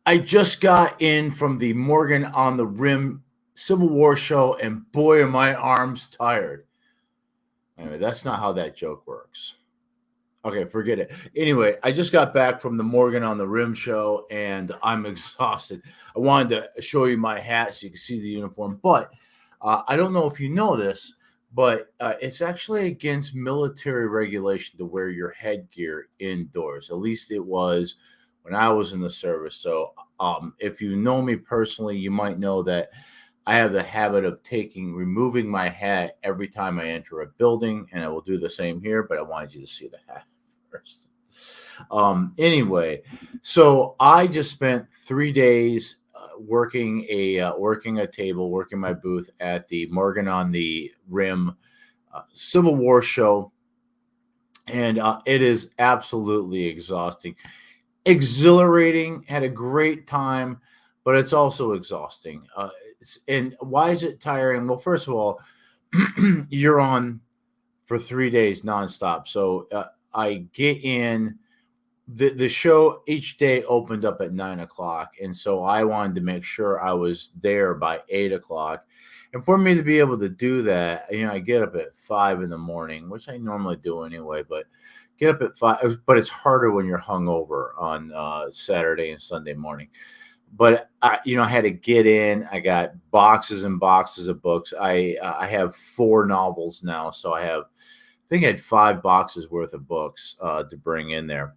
I just got in from the Morgan on the Rim Civil War show, and boy, are my arms tired. Anyway, that's not how that joke works. Okay, forget it. Anyway, I just got back from the Morgan on the Rim show, and I'm exhausted. I wanted to show you my hat so you can see the uniform, but I don't know if you know this, but it's actually against military regulation to wear your headgear indoors. At least it was when I was in the service. So if you know me personally, you might know that I have the habit of removing my hat every time I enter a building, and I will do the same here, but I wanted you to see the hat first. Anyway, so I just spent 3 days working a table, working my booth at the Morgan on the Rim Civil War show, and it is absolutely exhausting, exhilarating. Had a great time, but it's also exhausting. And why is it tiring? Well, first of all, you're on for 3 days nonstop. So I get in. The show each day opened up at 9 o'clock, and so I wanted to make sure I was there by 8 o'clock. And for me to be able to do that, I get up at 5 in the morning, which I normally do anyway. But get up at 5, but it's harder when you're hungover on Saturday and Sunday morning. But I had to get in. I got boxes and boxes of books. I have 4 novels now, so I think I had 5 boxes worth of books to bring in there.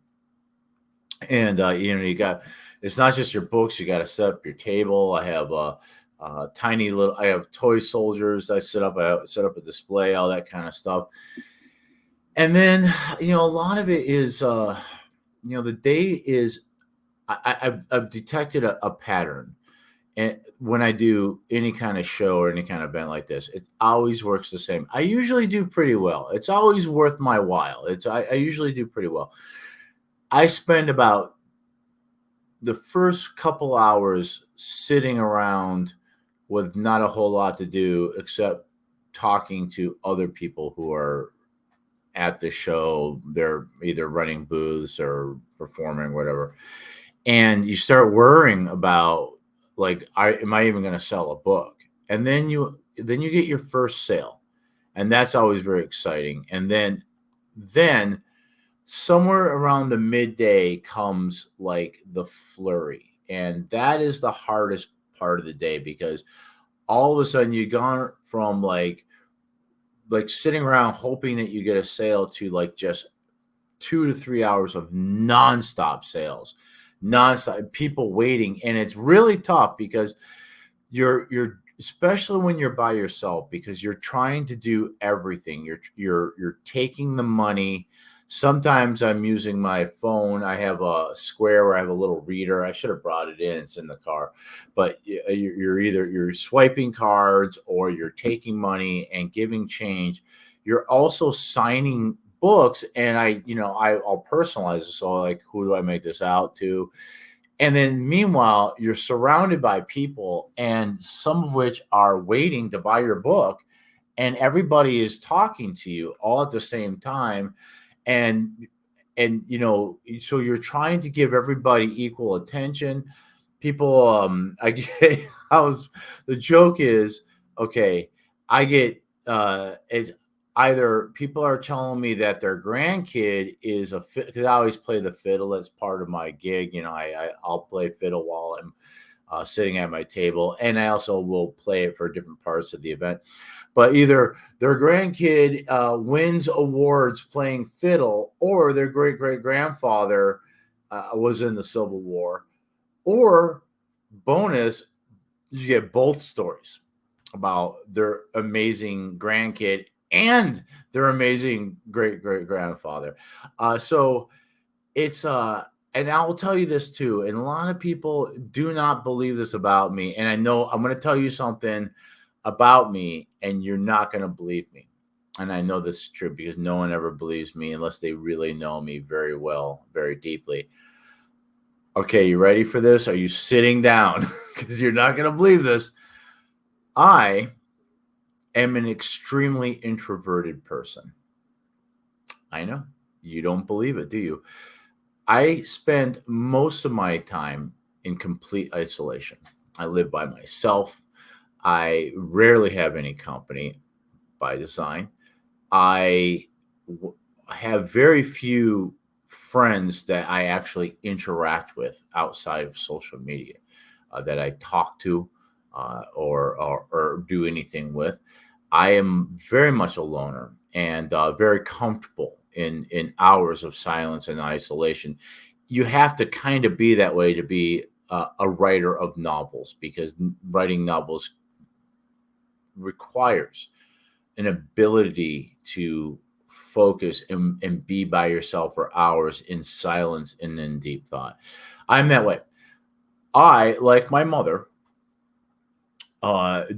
And you got, it's not just your books. You got to set up your table. I have I have toy soldiers. I set up a display, all that kind of stuff. And then a lot of it is the day is I've detected a pattern. And when I do any kind of show or any kind of event like this, it always works the same. I usually do pretty well. It's always worth my while. I usually do pretty well. I spend about the first couple hours sitting around with not a whole lot to do except talking to other people who are at the show. They're either running booths or performing, whatever. And you start worrying about, like, am I even going to sell a book? And then you get your first sale, and that's always very exciting. And then somewhere around the midday comes like the flurry, and that is the hardest part of the day, because all of a sudden you've gone from like sitting around hoping that you get a sale to like just 2 to 3 hours of nonstop sales, nonstop people waiting. And it's really tough because you're especially when you're by yourself, because you're trying to do everything. You're taking the money. Sometimes I'm using my phone. I have a Square where I have a little reader. I should have brought it in. It's in the car. But you're swiping cards, or you're taking money and giving change. You're also signing books, and I'll personalize it. So, like, who do I make this out to? And then meanwhile, you're surrounded by people, and some of which are waiting to buy your book, and everybody is talking to you all at the same time. And so you're trying to give everybody equal attention. People, I get, the joke is, okay, I get, it's either people are telling me that their grandkid is because I always play the fiddle. That's part of my gig. I'll play fiddle while I'm sitting at my table, and I also will play it for different parts of the event. But either their grandkid wins awards playing fiddle, or their great great grandfather was in the Civil War, or bonus, you get both stories about their amazing grandkid and their amazing great great grandfather. So it's and I will tell you this too, and a lot of people do not believe this about me. And I know I'm going to tell you something about me, and you're not going to believe me. And I know this is true because no one ever believes me unless they really know me very well, very deeply. Okay, you ready for this? Are you sitting down? Because you're not going to believe this. I am an extremely introverted person. I know. You don't believe it, do you? I spend most of my time in complete isolation. I live by myself. I rarely have any company by design. I have very few friends that I actually interact with outside of social media, that I talk to, or do anything with. I am very much a loner, and very comfortable in hours of silence and isolation. You have to kind of be that way to be a writer of novels, because writing novels requires an ability to focus and be by yourself for hours in silence and in deep thought. I'm that way. I, like my mother,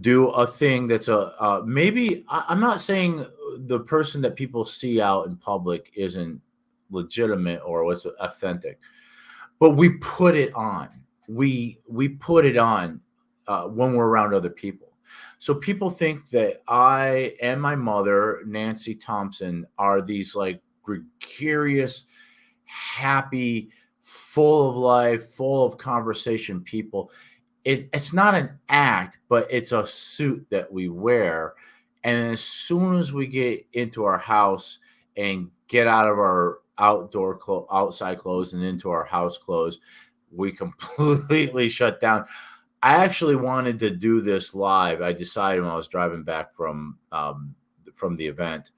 do a thing that's maybe I'm not saying the person that people see out in public isn't legitimate or was authentic, but we put it on. We put it on when we're around other people. So people think that I and my mother, Nancy Thompson, are these like gregarious, happy, full of life, full of conversation people. It's not an act, but it's a suit that we wear. And as soon as we get into our house and get out of our outside clothes and into our house clothes, we completely shut down. I actually wanted to do this live. I decided when I was driving back from the event,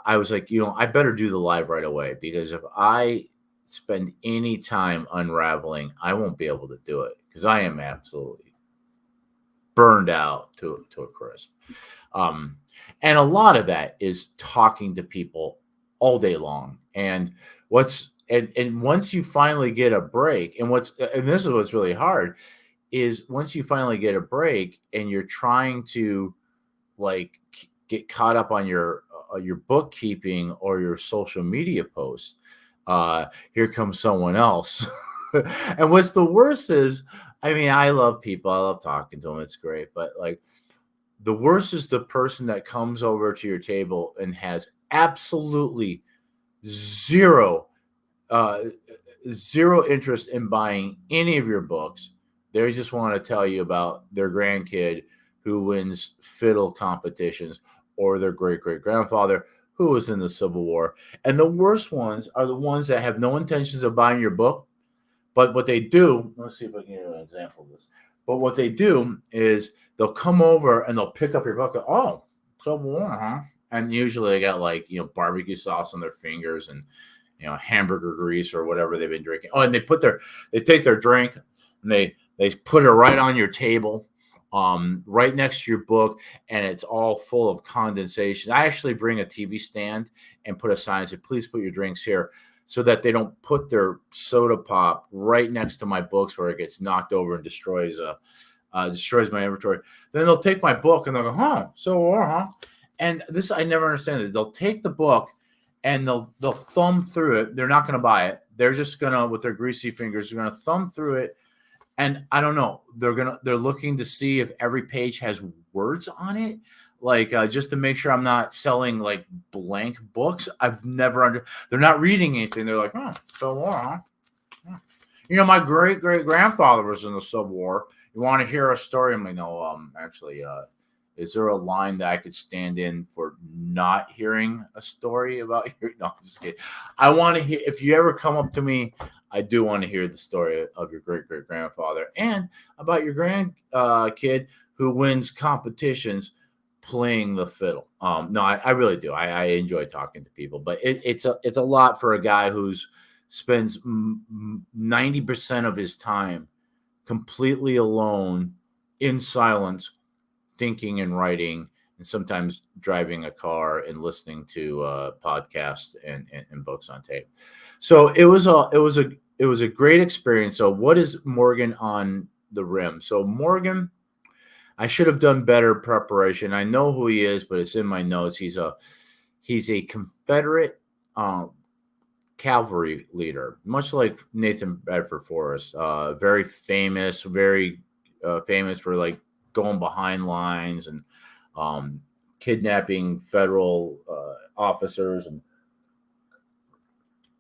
I was like, I better do the live right away, because if I spend any time unraveling, I won't be able to do it, because I am absolutely burned out to a crisp. And a lot of that is talking to people all day long. And once you finally get a break, and this is what's really hard, is once you finally get a break and you're trying to like get caught up on your bookkeeping or your social media posts, here comes someone else. And what's the worst is, I mean, I love people, I love talking to them, it's great, but like the worst is the person that comes over to your table and has absolutely zero uh, zero interest in buying any of your books. They just want to tell you about their grandkid who wins fiddle competitions, or their great great grandfather who was in the Civil War. And the worst ones are the ones that have no intentions of buying your book. But what they do, let's see if I can give you an example of this. But what they do is they'll come over and they'll pick up your book. Oh, Civil War, huh? And usually they got like, barbecue sauce on their fingers and, hamburger grease or whatever they've been drinking. Oh, and they take their drink and they put it right on your table, right next to your book, and it's all full of condensation. I actually bring a TV stand and put a sign that says, please put your drinks here, so that they don't put their soda pop right next to my books where it gets knocked over and destroys my inventory. Then they'll take my book and they'll go, huh? And this, I never understand it. They'll take the book and they'll thumb through it. They're not going to buy it. They're just going to, with their greasy fingers, they're going to thumb through it. And I don't know, they're looking to see if every page has words on it, like just to make sure I'm not selling like blank books. They're not reading anything. They're like, Civil War, huh? My great great grandfather was in the Civil War. You want to hear a story? I'm like, no, actually, is there a line that I could stand in for not hearing a story about you? No, I'm just kidding. I want to hear, if you ever come up to me, I do want to hear the story of your great great grandfather and about your kid who wins competitions playing the fiddle. No, I really do. I enjoy talking to people, but it's a lot for a guy who's spends 90% of his time completely alone in silence, thinking and writing, and sometimes driving a car and listening to podcasts and books on tape. So it was a great experience. So what is Morgan on the Rim? So Morgan, I should have done better preparation. I know who he is, but it's in my notes. He's a Confederate cavalry leader, much like Nathan Bedford Forrest. Very famous for like going behind lines and kidnapping federal officers and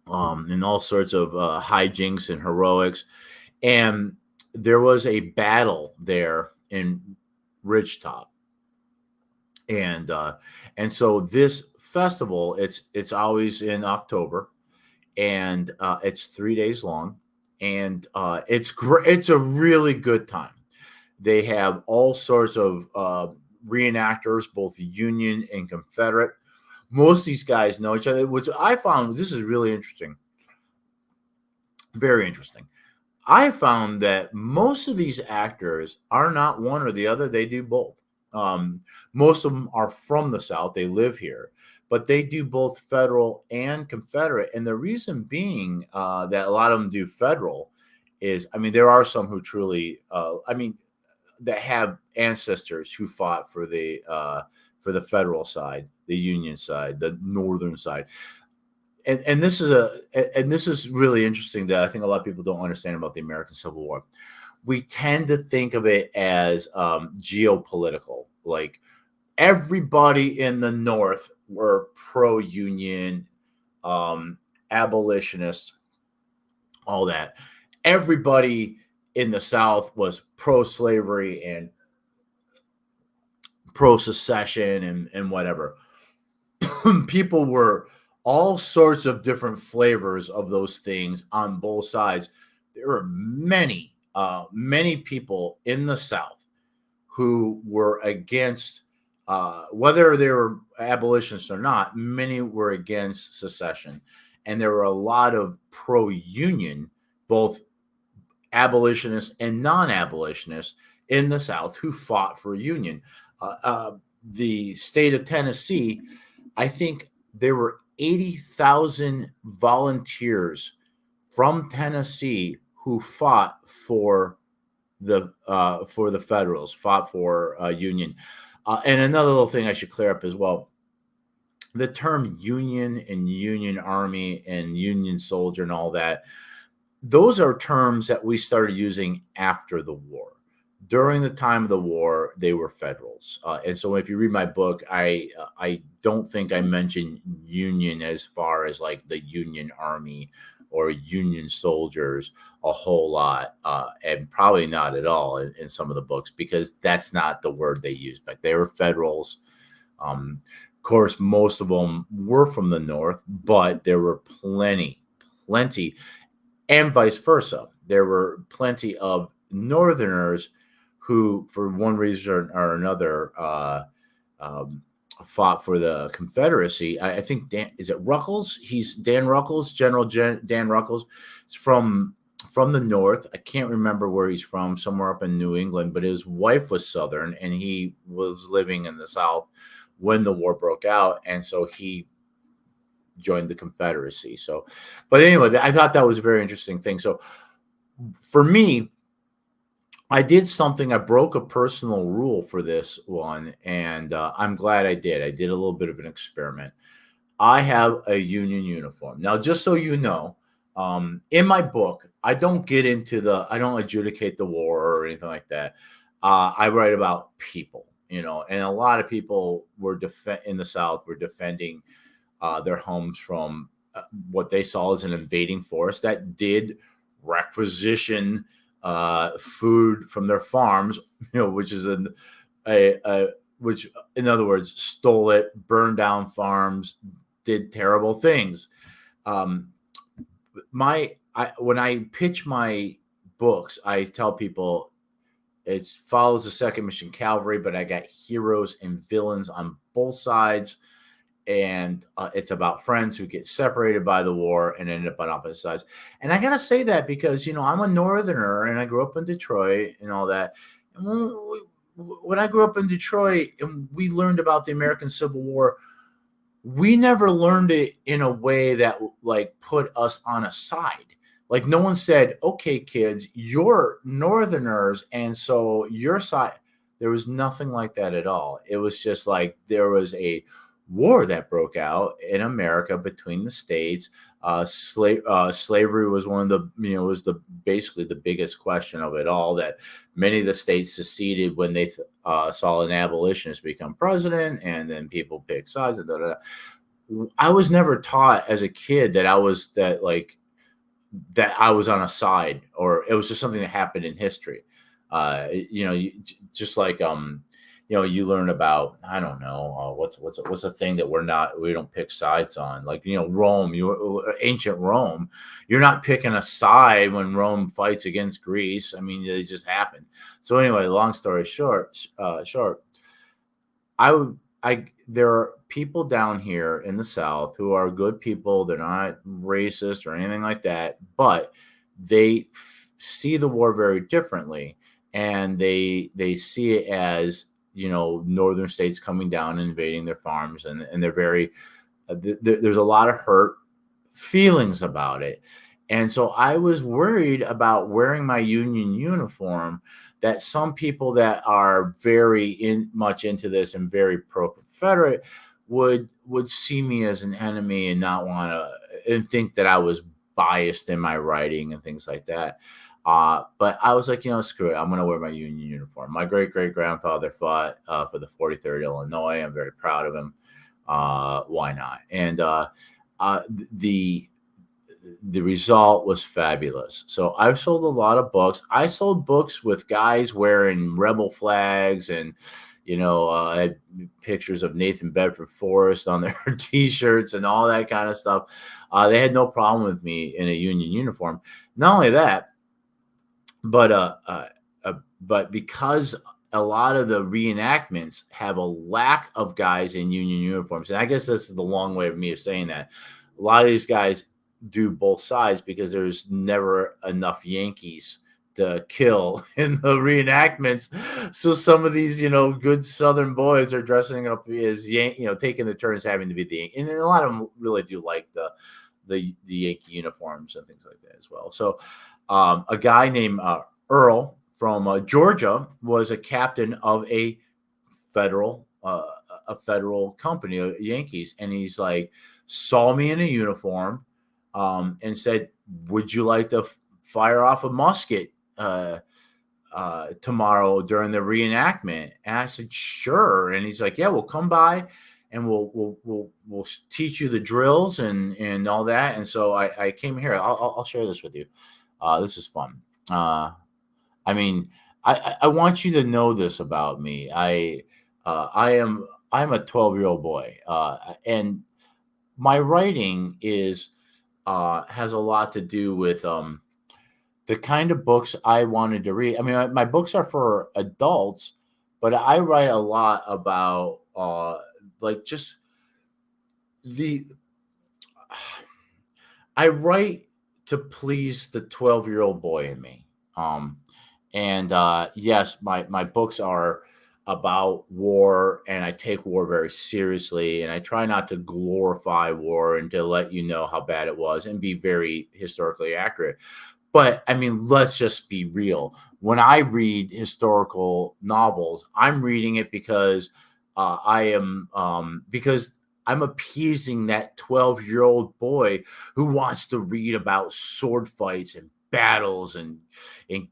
all sorts of hijinks and heroics. And there was a battle there in Ridgetop, and so this festival, it's always in October, and it's 3 days long, and it's great. It's a really good time. They have all sorts of reenactors, both Union and Confederate. Most of these guys know each other, which I found this is really interesting, very interesting. I found that most of these actors are not one or the other; they do both. Most of them are from the South; they live here, but they do both federal and Confederate. And the reason being that a lot of them do federal is, I mean, there are some who truly, I mean, that have ancestors who fought for the federal side, the Union side, the Northern side. And this is really interesting that I think a lot of people don't understand about the American Civil War. We tend to think of it as geopolitical, like everybody in the North were pro-Union, abolitionists, all that. Everybody in the South was pro-slavery and pro-secession and whatever. People were all sorts of different flavors of those things on both sides. There were many people in the South who were against, whether they were abolitionists or not, many were against secession. And there were a lot of pro-Union, both abolitionists and non-abolitionists in the South who fought for Union. The state of Tennessee, I think there were 80,000 volunteers from Tennessee who fought for the Federals, fought for Union. And another little thing I should clear up as well: the term Union and Union Army and Union soldier and all that, those are terms that we started using after the war. During the time of the war, they were Federals. And so if you read my book, I don't think I mentioned Union as far as like the Union Army or Union soldiers a whole lot, and probably not at all in some of the books, because that's not the word they used. But they were Federals. Of course, most of them were from the North, but there were plenty, and vice versa. There were plenty of Northerners who, for one reason or another, fought for the Confederacy. I think is it Ruckles? He's Dan Ruckles, Dan Ruckles, from the North. I can't remember where he's from, somewhere up in New England, but his wife was Southern, and he was living in the South when the war broke out, and so he joined the Confederacy. So, but anyway, I thought that was a very interesting thing. So, for me, I did something. I broke a personal rule for this one, and I'm glad I did. I did a little bit of an experiment. I have a Union uniform. Now, just so you know, in my book, I don't adjudicate the war or anything like that. I write about people, and a lot of people were in the South were defending their homes from what they saw as an invading force that did requisition food from their farms, which is which in other words stole it, burned down farms, did terrible things. When I pitch my books, I tell people it follows the 2nd Michigan Cavalry, but I got heroes and villains on both sides. And it's about friends who get separated by the war and end up on opposite sides. And I gotta say that because I'm a Northerner and I grew up in Detroit and all that. And when I grew up in Detroit and we learned about the American Civil War, we never learned it in a way that like put us on a side. Like no one said, "Okay, kids, you're Northerners, and so your side." There was nothing like that at all. It was just like there was a war that broke out in America between the states. Slavery was one of the basically the biggest question of it all, that many of the states seceded when they saw an abolitionist become president, and then people picked sides. I was never taught as a kid that that I was on a side, or it was just something that happened in history. Just like you learn about, I don't know, what's a thing that we don't pick sides on, like Rome, ancient Rome. You're not picking a side when Rome fights against Greece. I mean, it just happened. So anyway, long story short, I would I there are people down here in the South who are good people. They're not racist or anything like that, but they see the war very differently, and they see it as northern states coming down and invading their farms, and they're very there's a lot of hurt feelings about it. And so I was worried about wearing my union uniform, that some people that are much into this and very pro Confederate would see me as an enemy and not want to, and think that I was biased in my writing and things like that. But I was like, screw it. I'm going to wear my union uniform. My great great grandfather fought for the 43rd Illinois. I'm very proud of him. Why not? And the result was fabulous. So I've sold a lot of books. I sold books with guys wearing rebel flags, and I had pictures of Nathan Bedford Forrest on their T-shirts and all that kind of stuff. They had no problem with me in a union uniform. Not only that, but because a lot of the reenactments have a lack of guys in union uniforms, and I guess this is the long way of me of saying that a lot of these guys do both sides because there's never enough Yankees to kill in the reenactments. So some of these, good Southern boys are dressing up as taking the turns having to be the Yankee. And a lot of them really do like the Yankee uniforms and things like that as well. So a guy named Earl from Georgia was a captain of a federal company, Yankees, and he's like, saw me in a uniform, and said, "Would you like to fire off a musket tomorrow during the reenactment?" And I said, "Sure." And he's like, "Yeah, we'll come by, and we'll teach you the drills and all that." And so I came here. I'll share this with you. This is fun. I mean, I want you to know this about me. I'm a 12-year-old boy, and my writing has a lot to do with the kind of books I wanted to read. I mean, my books are for adults, but I write a lot about like just the. I write to please the 12-year-old boy in me. And yes, my books are about war, and I take war very seriously, and I try not to glorify war and to let you know how bad it was and be very historically accurate. But I mean, let's just be real. When I read historical novels, I'm reading it because because I'm appeasing that 12-year-old boy who wants to read about sword fights and battles and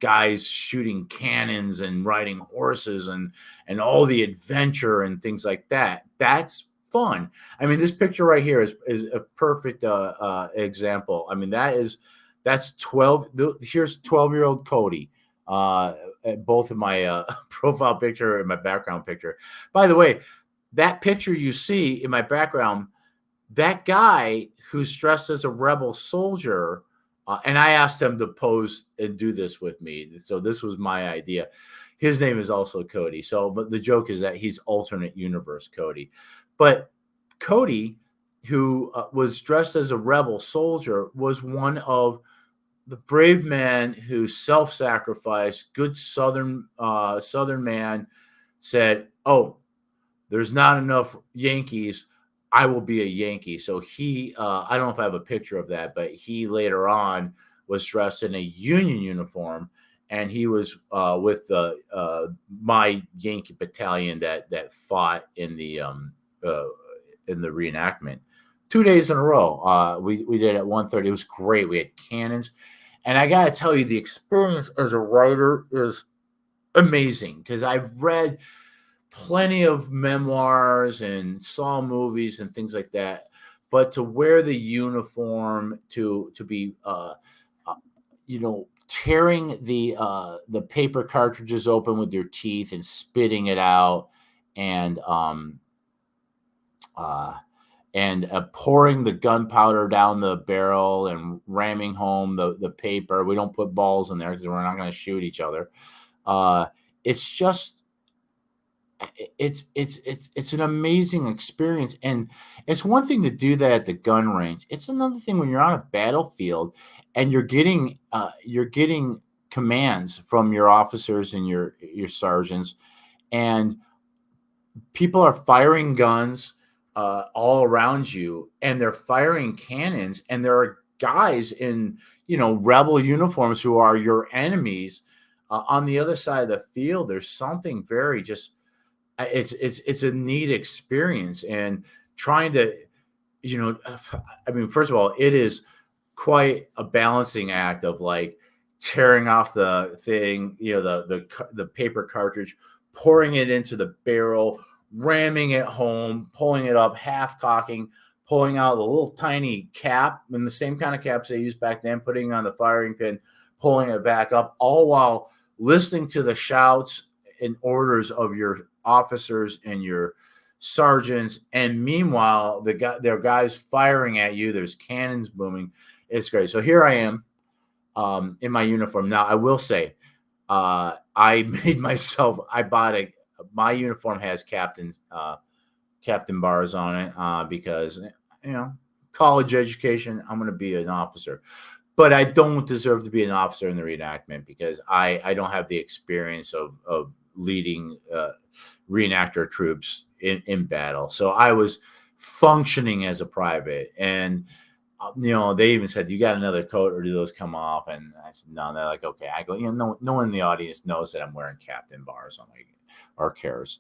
guys shooting cannons and riding horses and all the adventure and things like that. That's fun. I mean, this picture right here is a perfect example. I mean, that's 12. Here's 12-year-old Cody. Both in my profile picture and my background picture. By the way, that picture you see in my background, that guy who's dressed as a rebel soldier, and I asked him to pose and do this with me. So this was my idea. His name is also Cody. So, but the joke is that he's alternate universe Cody. But Cody, who was dressed as a rebel soldier, was one of the brave men who self-sacrificed. Good Southern man said, "Oh, there's not enough Yankees. I will be a Yankee." So he, I don't know if I have a picture of that, but he later on was dressed in a Union uniform, and he was with my Yankee battalion that fought in the reenactment 2 days in a row. We did it at 1:30. It was great. We had cannons, and I got to tell you, the experience as a writer is amazing because I've read plenty of memoirs and saw movies and things like that, but to wear the uniform, to be tearing the paper cartridges open with your teeth and spitting it out, and uh, pouring the gunpowder down the barrel and ramming home the paper. We don't put balls in there because we're not going to shoot each other. It's just it's an amazing experience, and it's one thing to do that at the gun range. It's another thing when you're on a battlefield and you're getting commands from your officers and your sergeants, and people are firing guns all around you, and they're firing cannons, and there are guys in rebel uniforms who are your enemies on the other side of the field. There's something very just it's a neat experience, and trying to I mean, first of all, it is quite a balancing act of like tearing off the thing, the paper cartridge, pouring it into the barrel, ramming it home, pulling it up, half cocking, pulling out the little tiny cap, and the same kind of caps they used back then, putting on the firing pin, pulling it back up, all while listening to the shouts and orders of your officers and your sergeants. And meanwhile, there are guys firing at you. There's cannons booming. It's great. So here I am in my uniform. Now, I will say, I my uniform has captain bars on it because, college education, I'm going to be an officer. But I don't deserve to be an officer in the reenactment because I don't have the experience of leading reenactor troops in battle. So I was functioning as a private, and they even said, "You got another coat, or do those come off?" And I said, "No." And they're like, "Okay." I go, no one in the audience knows that I'm wearing captain bars on or cares.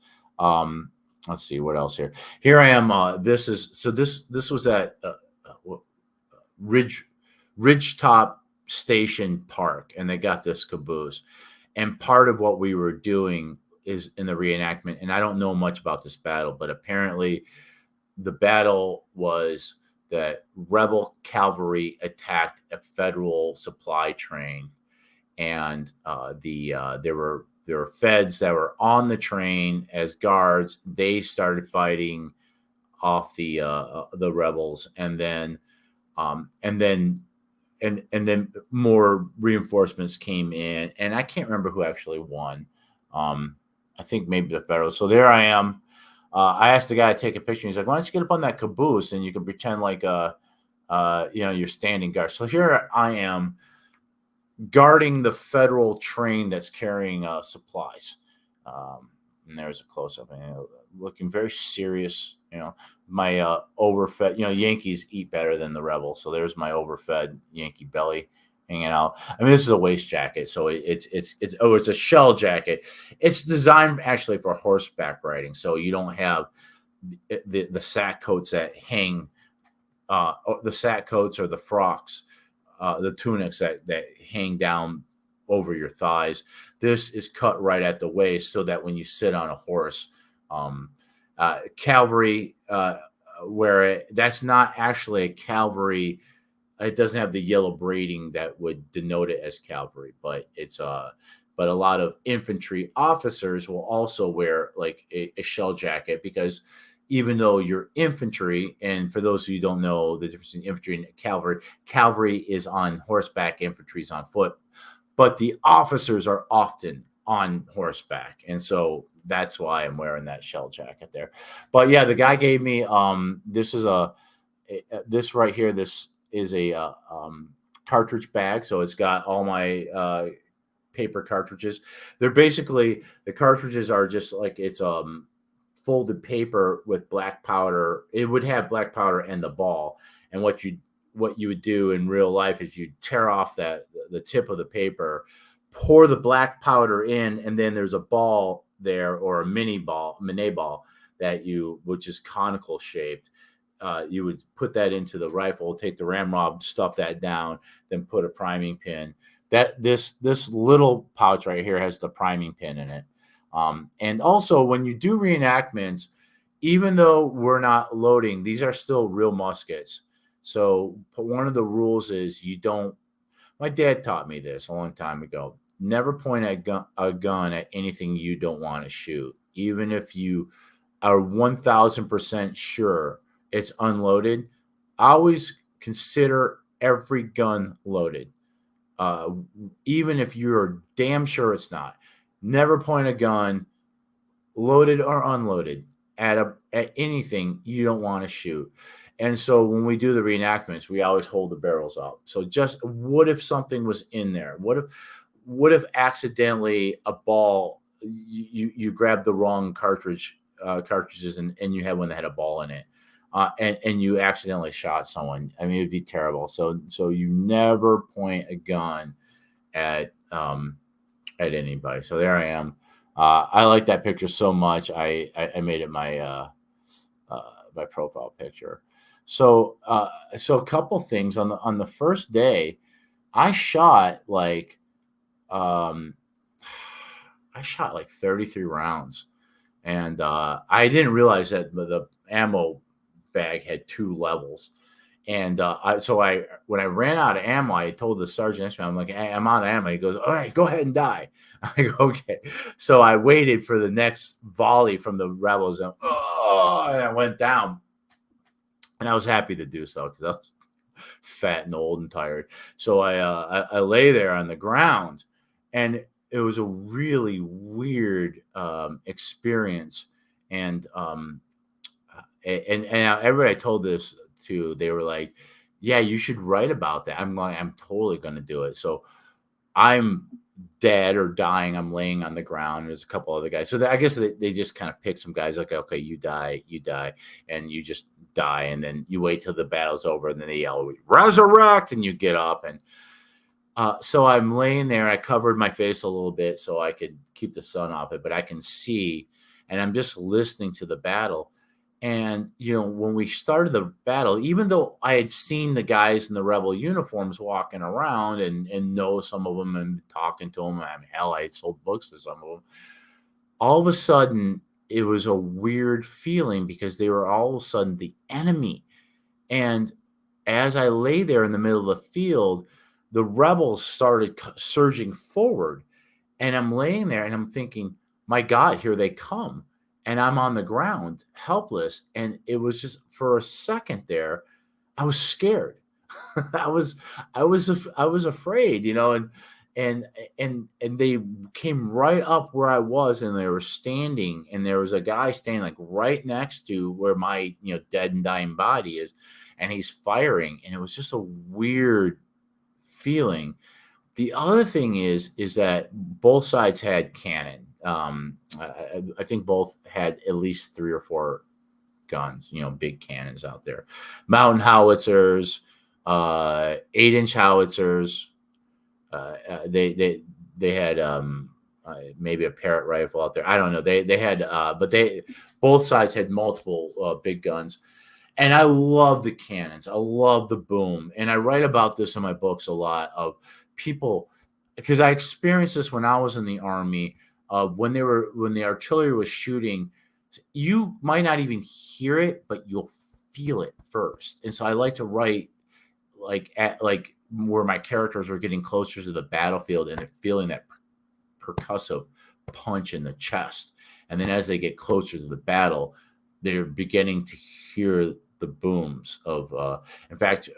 Let's see what else here. Here I am. This was at Ridgetop Station Park, and they got this caboose. And part of what we were doing is in the reenactment, and I don't know much about this battle, but apparently the battle was that rebel cavalry attacked a federal supply train, and there were feds that were on the train as guards. They started fighting off the rebels, and then more reinforcements came in, and I can't remember who actually won. I think maybe the Federals. So there I am. I asked the guy to take a picture. He's like, "Why don't you get up on that caboose and you can pretend like you're standing guard." So here I am guarding the Federal train that's carrying supplies. And there's a close up, looking very serious. My overfed. Yankees eat better than the Rebels, so there's my overfed Yankee belly hanging out. I mean, this is a waist jacket, so it's a shell jacket. It's designed actually for horseback riding, so you don't have the sack coats that hang, the sack coats or the frocks, the tunics that hang down over your thighs. This is cut right at the waist so that when you sit on a horse, cavalry, where that's not actually a cavalry. It doesn't have the yellow braiding that would denote it as cavalry, but but a lot of infantry officers will also wear like a shell jacket, because even though you're infantry, and for those of you who don't know the difference between infantry and cavalry is on horseback, infantry is on foot, but the officers are often on horseback, and so that's why I'm wearing that shell jacket there. But yeah, the guy gave me this right here. This is a cartridge bag, so it's got all my paper cartridges. They're basically, the cartridges are just like, it's folded paper with black powder. It would have black powder and the ball, and what you would do in real life is you tear off the tip of the paper, pour the black powder in, and then there's a ball there, or a mini ball which is conical shaped. You would put that into the rifle, take the ramrod, stuff that down, then put a priming pin. This little pouch right here has the priming pin in it. And also, when you do reenactments, even though we're not loading, these are still real muskets. So one of the rules is My dad taught me this a long time ago. Never point a gun at anything you don't want to shoot, even if you are 1000% sure it's unloaded. Always consider every gun loaded, uh, even if you're damn sure it's not. Never point a gun, loaded or unloaded, at anything you don't want to shoot. And so when we do the reenactments, we always hold the barrels up. So just what if something was in there? What if accidentally a ball, you grabbed the wrong cartridges, and you had one that had a ball in it, and you accidentally shot someone. I mean, it'd be terrible. So you never point a gun at at anybody. So there I am. I like that picture so much. I made it my profile picture. So a couple things on the first day, I shot like um, I shot like 33 rounds, and I didn't realize that the ammo bag had two levels. And I when I ran out of ammo, I told the sergeant next to me, I'm like, hey, I'm out of ammo. He goes, all right, go ahead and die. I go, okay. So I waited for the next volley from the rebels, and I went down. And I was happy to do so because I was fat and old and tired. So I lay there on the ground, and it was a really weird experience. And and everybody I told this to, they were like, "Yeah, you should write about that." I'm like, "I'm totally going to do it." So I'm dead or dying. I'm laying on the ground. There's a couple other guys. So I guess they just kind of pick some guys like, okay, you die, and you just die. And then you wait till the battle's over, and then they yell, resurrect, and you get up. And so I'm laying there. I covered my face a little bit so I could keep the sun off it, but I can see, and I'm just listening to the battle. And, when we started the battle, even though I had seen the guys in the rebel uniforms walking around and know some of them and talking to them, I mean, hell, I had sold books to some of them. All of a sudden, it was a weird feeling because they were all of a sudden the enemy. And as I lay there in the middle of the field, the rebels started surging forward. And I'm laying there and I'm thinking, my God, here they come. And I'm on the ground, helpless. And it was just for a second there, I was scared. I was, I was afraid, and and they came right up where I was, and they were standing, and there was a guy standing like right next to where my dead and dying body is, and he's firing, and it was just a weird feeling. The other thing is that both sides had cannon. I think both had at least three or four guns, big cannons out there, mountain howitzers, 8-inch howitzers. They had maybe a Parrott rifle out there. I don't know. They had, but both sides had multiple big guns. And I love the cannons. I love the boom. And I write about this in my books a lot of people, because I experienced this when I was in the Army. When the artillery was shooting, you might not even hear it, but you'll feel it first. And so I like to write like where my characters were getting closer to the battlefield and they're feeling that percussive punch in the chest. And then as they get closer to the battle, they're beginning to hear the booms of, in fact,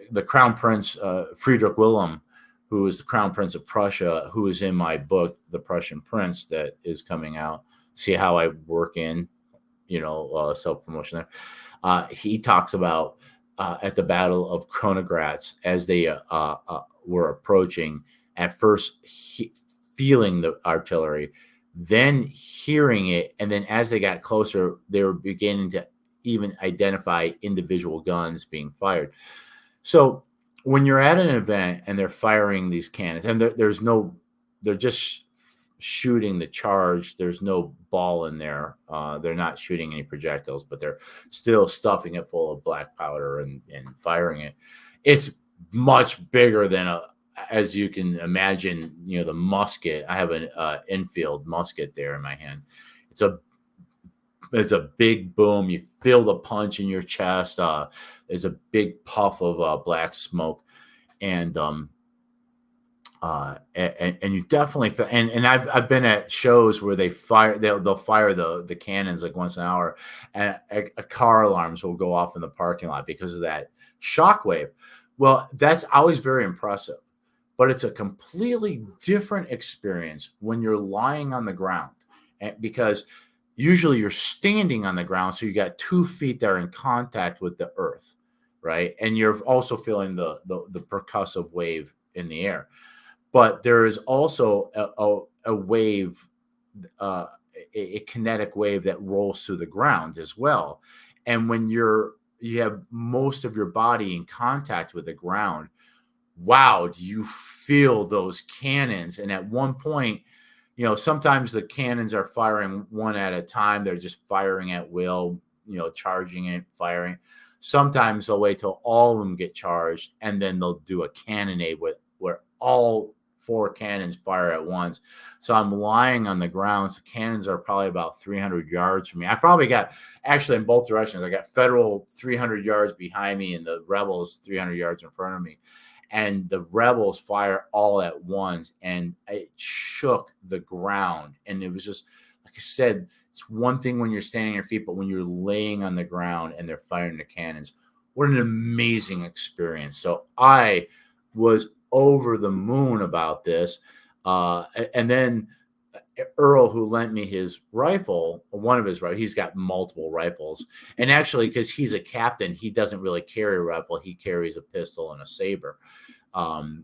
the Crown Prince, Friedrich Wilhelm, who is the Crown Prince of Prussia, who is in my book, The Prussian Prince, that is coming out. See how I work in, self-promotion there. He talks about at the Battle of Kronogratz, as they were approaching, at first feeling the artillery, then hearing it, and then as they got closer, they were beginning to even identify individual guns being fired. So when you're at an event and they're firing these cannons, and they're just shooting the charge. There's no ball in there. They're not shooting any projectiles, but they're still stuffing it full of black powder and firing it. It's much bigger than as you can imagine, the musket. I have an Enfield musket there in my hand. It's a big boom. You feel the punch in your chest. There's a big puff of black smoke, and And you definitely and I've been at shows where they'll fire the cannons like once an hour, and a car alarms will go off in the parking lot because of that shockwave. Well, that's always very impressive, but it's a completely different experience when you're lying on the ground, and because usually you're standing on the ground, so you got 2 feet that are in contact with the earth, right, and you're also feeling the percussive wave in the air, but there is also a wave, uh, a kinetic wave that rolls through the ground as well. And when you have most of your body in contact with the ground, wow, do you feel those cannons? And at one point, sometimes the cannons are firing one at a time. They're just firing at will, charging it, firing. Sometimes they'll wait till all of them get charged, and then they'll do a cannonade where all 4 cannons fire at once. So I'm lying on the ground. So cannons are probably about 300 yards from me. I probably got, actually, in both directions, I got Federal 300 yards behind me and the Rebels 300 yards in front of me. And the Rebels fire all at once, and it shook the ground. And it was just, like I said, it's one thing when you're standing on your feet, but when you're laying on the ground and they're firing the cannons, what an amazing experience. So I was over the moon about this. And then Earl, who lent me his rifle, one of his rifles, he's got multiple rifles. And actually, because he's a captain, he doesn't really carry a rifle. He carries a pistol and a saber. Taught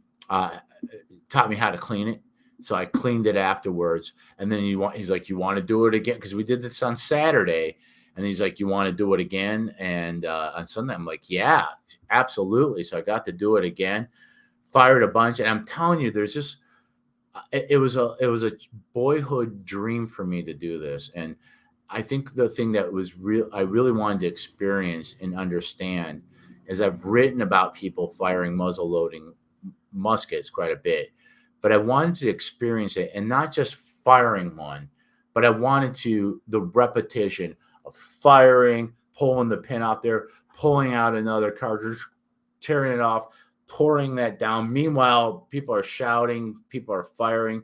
me how to clean it. So I cleaned it afterwards. And then he's like, you want to do it again? Because we did this on Saturday. And he's like, you want to do it again? And on Sunday, I'm like, yeah, absolutely. So I got to do it again, fired a bunch. And I'm telling you, there's just, it was a boyhood dream for me to do this. And I think the thing that was I really wanted to experience and understand is I've written about people firing muzzle loading muskets quite a bit, but I wanted to experience it, and not just firing one, but I wanted the repetition of firing, pulling the pin off there, pulling out another cartridge, tearing it off, pouring that down. Meanwhile, people are shouting, people are firing,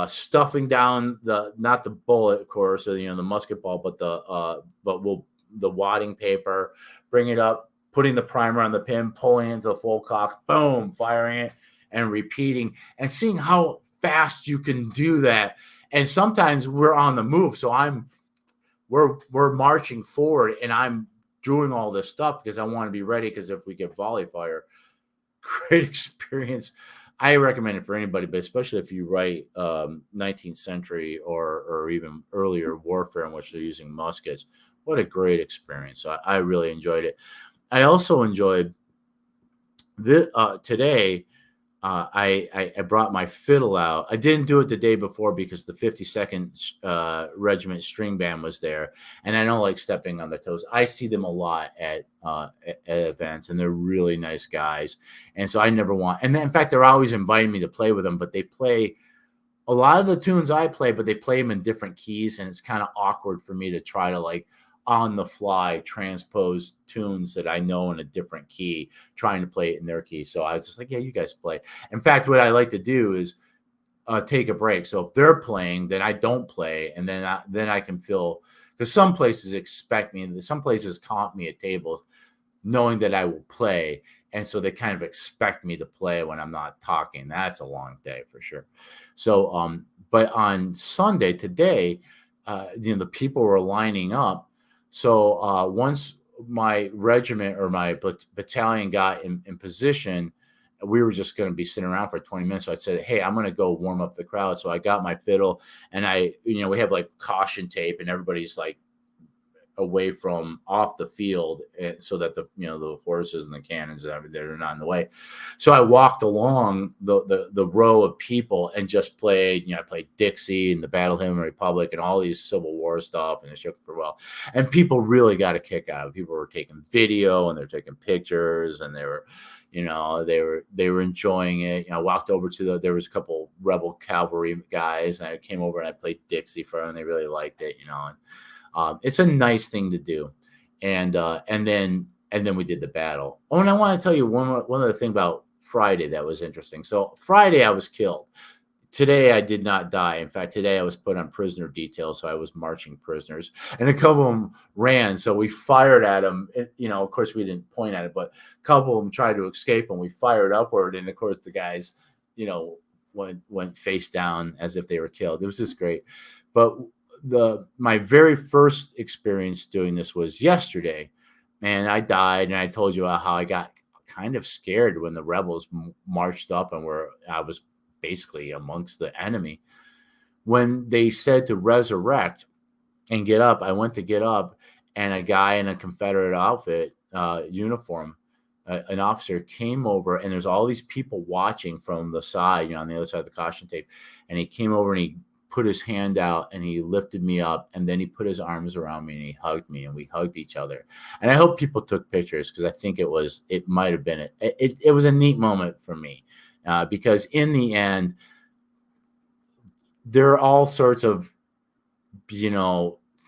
stuffing down not the bullet, of course, or the musket ball, but the wadding paper, bring it up, putting the primer on the pin, pulling into the full cock, boom, firing it, and repeating, and seeing how fast you can do that. And sometimes we're on the move, so we're marching forward, and I'm doing all this stuff because I want to be ready, because if we get volley fire, great experience. I recommend it for anybody, but especially if you write 19th century or even earlier warfare in which they're using muskets. What a great experience. So I really enjoyed it. I also enjoyed today. I brought my fiddle out. I didn't do it the day before because the 52nd Regiment String Band was there, and I don't like stepping on their toes. I see them a lot at events, and they're really nice guys. And so I never want. And then, in fact, they're always inviting me to play with them, but they play a lot of the tunes I play, but they play them in different keys, and it's kind of awkward for me to try to on the fly transpose tunes that I know in a different key, trying to play it in their key. So I was just like, yeah, you guys play. In fact, what I like to do is take a break. So if they're playing, then I don't play. And then I can feel, because some places expect me, some places comp me at tables knowing that I will play. And so they kind of expect me to play when I'm not talking. That's a long day for sure. So, but on Sunday, today, the people were lining up. So once my regiment or my battalion got in position, we were just going to be sitting around for 20 minutes. So I said, hey, I'm going to go warm up the crowd. So I got my fiddle, and we have caution tape, and everybody's away from off the field, so that the horses and the cannons and everything, they're not in the way. So I walked along the row of people and just played, I played Dixie and the Battle Hymn of the Republic and all these Civil War stuff, and the Shook for Well. And people really got a kick out of it. People were taking video, and they're taking pictures, and they were enjoying it. I walked over to there was a couple Rebel cavalry guys, and I came over and I played Dixie for them, and they really liked it, and it's a nice thing to do. And then we did the battle. Oh, and I want to tell you one other thing about Friday that was interesting. So Friday I was killed. Today I did not die. In fact, today I was put on prisoner detail, so I was marching prisoners, and a couple of them ran. So we fired at them. Of course, we didn't point at it, but a couple of them tried to escape, and we fired upward. And of course, the guys, went face down as if they were killed. It was just great. But my very first experience doing this was yesterday, and I died. And I told you how I got kind of scared when the rebels marched up and I was basically amongst the enemy. When they said to resurrect and get up, I went to get up, and a guy in a Confederate outfit, uniform, an officer came over, and there's all these people watching from the side, on the other side of the caution tape. And he came over and he put his hand out and he lifted me up, and then he put his arms around me and he hugged me, and we hugged each other. And I hope people took pictures, because I think it might have been it was a neat moment for me. Because in the end, there are all sorts of,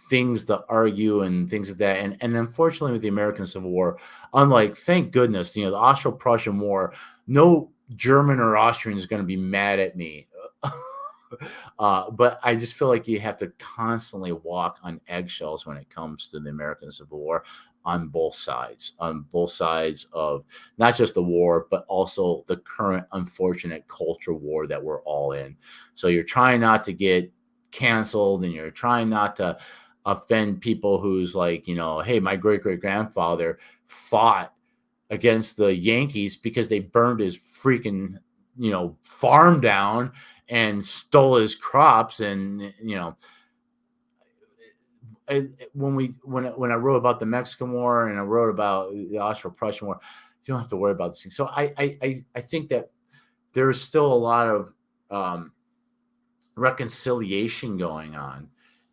things to argue and things like that. And unfortunately, with the American Civil War, unlike, thank goodness, the Austro-Prussian War, no German or Austrian is going to be mad at me. But I just feel like you have to constantly walk on eggshells when it comes to the American Civil War, on both sides of not just the war, but also the current unfortunate culture war that we're all in. So you're trying not to get canceled, and you're trying not to offend people who's like, hey, my great-great-grandfather fought against the Yankees because they burned his freaking, farm down and stole his crops. And, when I wrote about the Mexican War and I wrote about the Austro-Prussian War, you don't have to worry about these things. So I think that there's still a lot of reconciliation going on,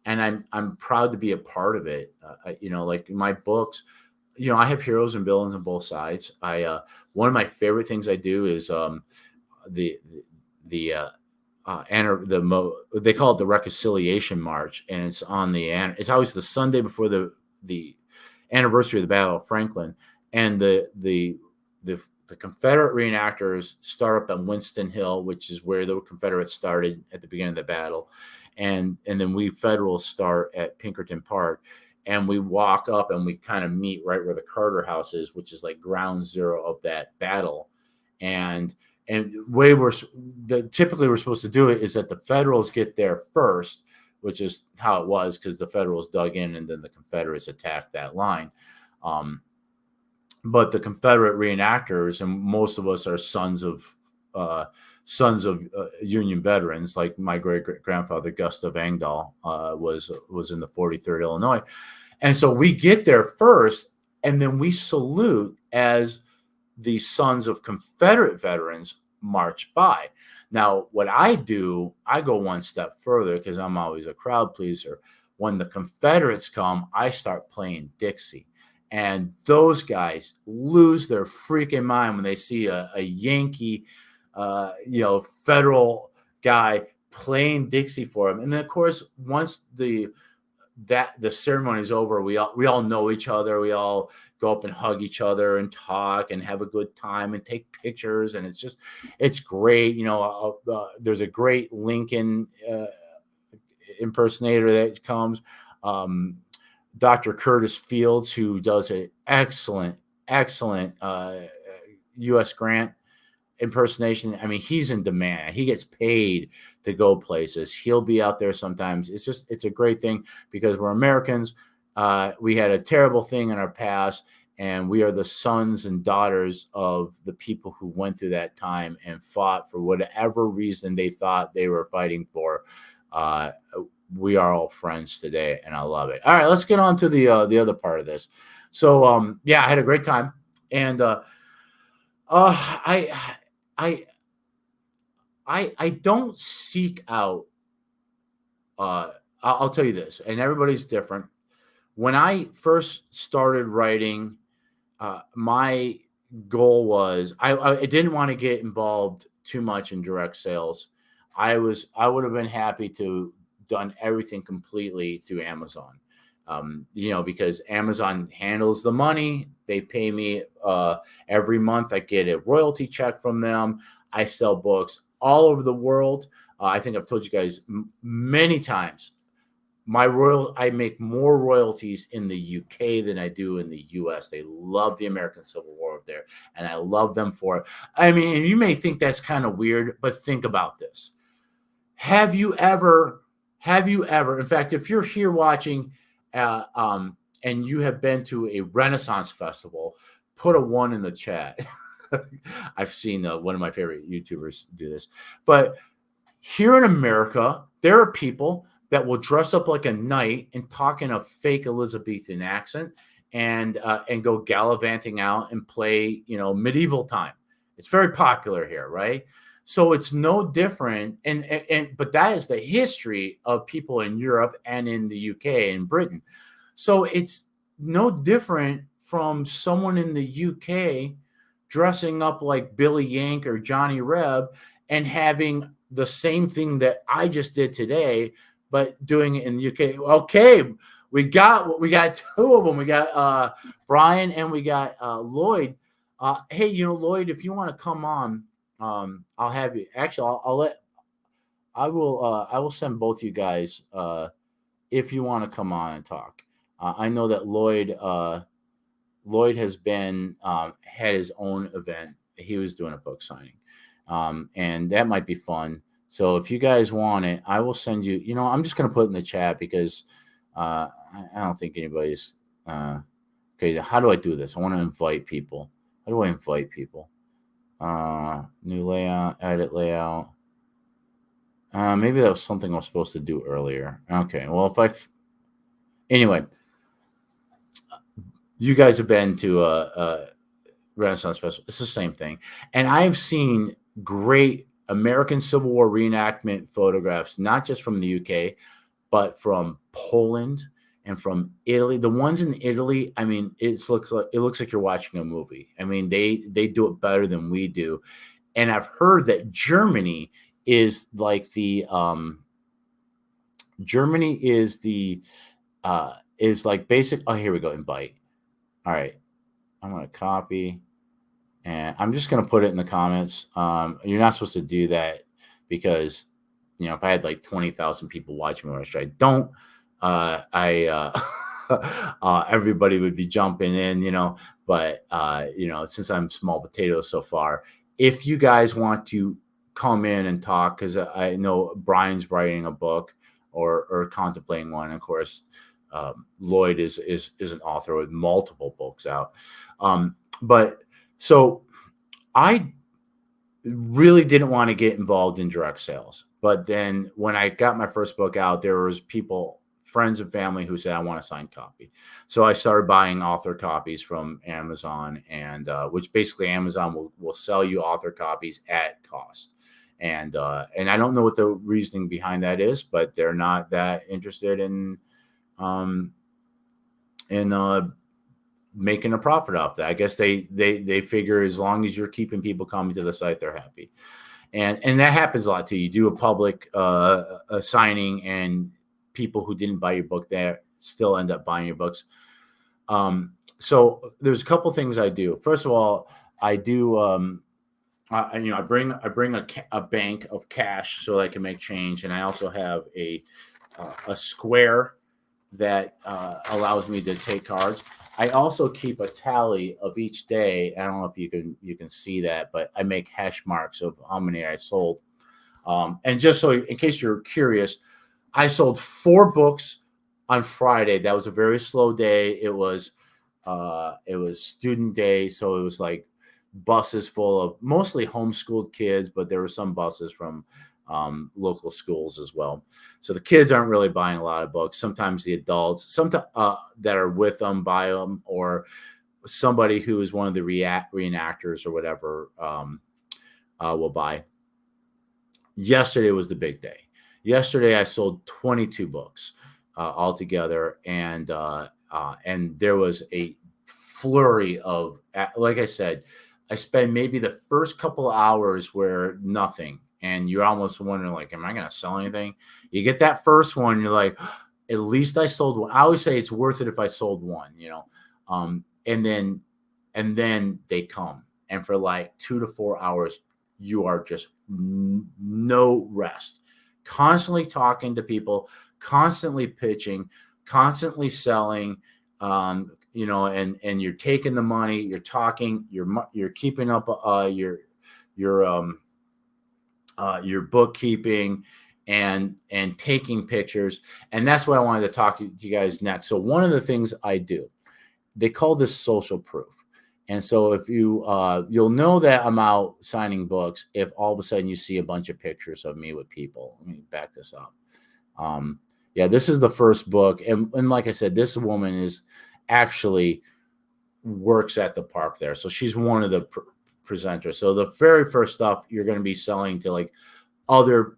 and I'm proud to be a part of it. Like in my books, I have heroes and villains on both sides. One of my favorite things I do is they call it the Reconciliation March, and it's always the Sunday before the anniversary of the Battle of Franklin, and the Confederate reenactors start up on Winston Hill, which is where the Confederates started at the beginning of the battle, and then we Federals start at Pinkerton Park, and we walk up and we kind of meet right where the Carter House is, which is like ground zero of that battle, and way worse. Typically we're supposed to do it is that the Federals get there first, which is how it was, because the Federals dug in and then the Confederates attacked that line. But the Confederate reenactors, and most of us are sons of Union veterans, like my great-great-grandfather Gustav Engdahl was in the 43rd Illinois, and so we get there first, and then we salute as the sons of Confederate veterans march by. Now, what I do, I go one step further, because I'm always a crowd pleaser. When the Confederates come, I start playing Dixie. And those guys lose their freaking mind when they see a Yankee, Federal guy playing Dixie for them. And then, of course, once the ceremony is over, we all know each other. We all go up and hug each other and talk and have a good time and take pictures. And it's great. There's a great Lincoln impersonator that comes. Dr. Curtis Fields, who does an excellent U.S. Grant impersonation. I mean, he's in demand. He gets paid to go places. He'll be out there sometimes. It's a great thing, because we're Americans. We had a terrible thing in our past, and we are the sons and daughters of the people who went through that time and fought for whatever reason they thought they were fighting for. We are all friends today, and I love it. All right, let's get on to the other part of this. So, I had a great time, and I don't seek out. I'll tell you this, and everybody's different. When I first started writing, my goal was I didn't want to get involved too much in direct sales. I would have been happy to done everything completely through Amazon. Because Amazon handles the money. They pay me every month. I get a royalty check from them. I sell books all over the world. I think I've told you guys many times. I make more royalties in the UK than I do in the US. They love the American Civil War up there, and I love them for it. I mean, and you may think that's kind of weird, but think about this. Have you ever, in fact, if you're here watching and you have been to a Renaissance festival, put a 1 in the chat. I've seen one of my favorite YouTubers do this. But here in America, there are people that will dress up like a knight and talk in a fake Elizabethan accent and go gallivanting out and play, medieval time. It's very popular here, right? So it's no different, but that is the history of people in Europe and in the UK and Britain. So it's no different from someone in the UK dressing up like Billy Yank or Johnny Reb and having the same thing that I just did today, but doing it in the UK. Okay, we got 2 of them. We got Brian and we got Lloyd. Hey, Lloyd, if you want to come on, I'll have you. Actually, I will send both you guys if you want to come on and talk. I know that Lloyd has been had his own event. He was doing a book signing, and that might be fun. So if you guys want it, I will send you. I'm just gonna put it in the chat because I don't think anybody's okay. How do I do this? I want to invite people. How do I invite people? New layout, edit layout. Maybe that was something I was supposed to do earlier. Okay, well, anyway, you guys have been to a Renaissance Festival. It's the same thing. And I've seen great American Civil War reenactment photographs, not just from the UK, but from Poland and from Italy. The ones in Italy, I mean, it looks like you're watching a movie. I mean, they do it better than we do. And I've heard that Germany is like the is like basic. Oh, here we go. Invite. All right. I'm going to copy and I'm just going to put it in the comments. You're not supposed to do that because, if I had like 20,000 people watching me, which I don't, everybody would be jumping in, but, since I'm small potatoes so far, if you guys want to come in and talk, because I know Brian's writing a book or contemplating one, of course, Lloyd is an author with multiple books out. But so I really didn't want to get involved in direct sales. But then when I got my first book out, there was people, friends and family who said, I want a signed copy. So I started buying author copies from Amazon, and which basically Amazon will sell you author copies at cost. And I don't know what the reasoning behind that is, but they're not that interested in making a profit off that. I guess they figure as long as you're keeping people coming to the site, they're happy. And that happens a lot too. You do a public a signing, and people who didn't buy your book there still end up buying your books. So there's a couple things I do. First of all, I do I bring a bank of cash so that I can make change, and I also have a square that allows me to take cards. I also keep a tally of each day. I don't know if you can see that, but I make hash marks of how many I sold. And just so in case you're curious, I sold 4 books on Friday. That was a very slow day. It was student day, so it was like buses full of mostly homeschooled kids, but there were some buses from local schools as well. So the kids aren't really buying a lot of books. Sometimes the adults, sometimes that are with them buy them, or somebody who is one of the reenactors or whatever will buy. Yesterday was the big day. Yesterday I sold 22 books altogether, and there was a flurry of, like I said, I spent maybe the first couple of hours where nothing. And you're almost wondering, like, am I going to sell anything? You get that first one, you're like, at least I sold one. I always say it's worth it if I sold one, and then they come, and for like 2 to 4 hours, you are just no rest, constantly talking to people, constantly pitching, constantly selling, and you're taking the money, you're talking, you're keeping up your your bookkeeping and taking pictures. And that's what I wanted to talk to you guys next. So one of the things I do, they call this social proof. And so if you'll know that I'm out signing books if all of a sudden you see a bunch of pictures of me with people. Let me back this up. Yeah, this is the first book. And like I said, this woman is actually works at the park there. So she's one of the presenters. So the very first stuff you're going to be selling to like other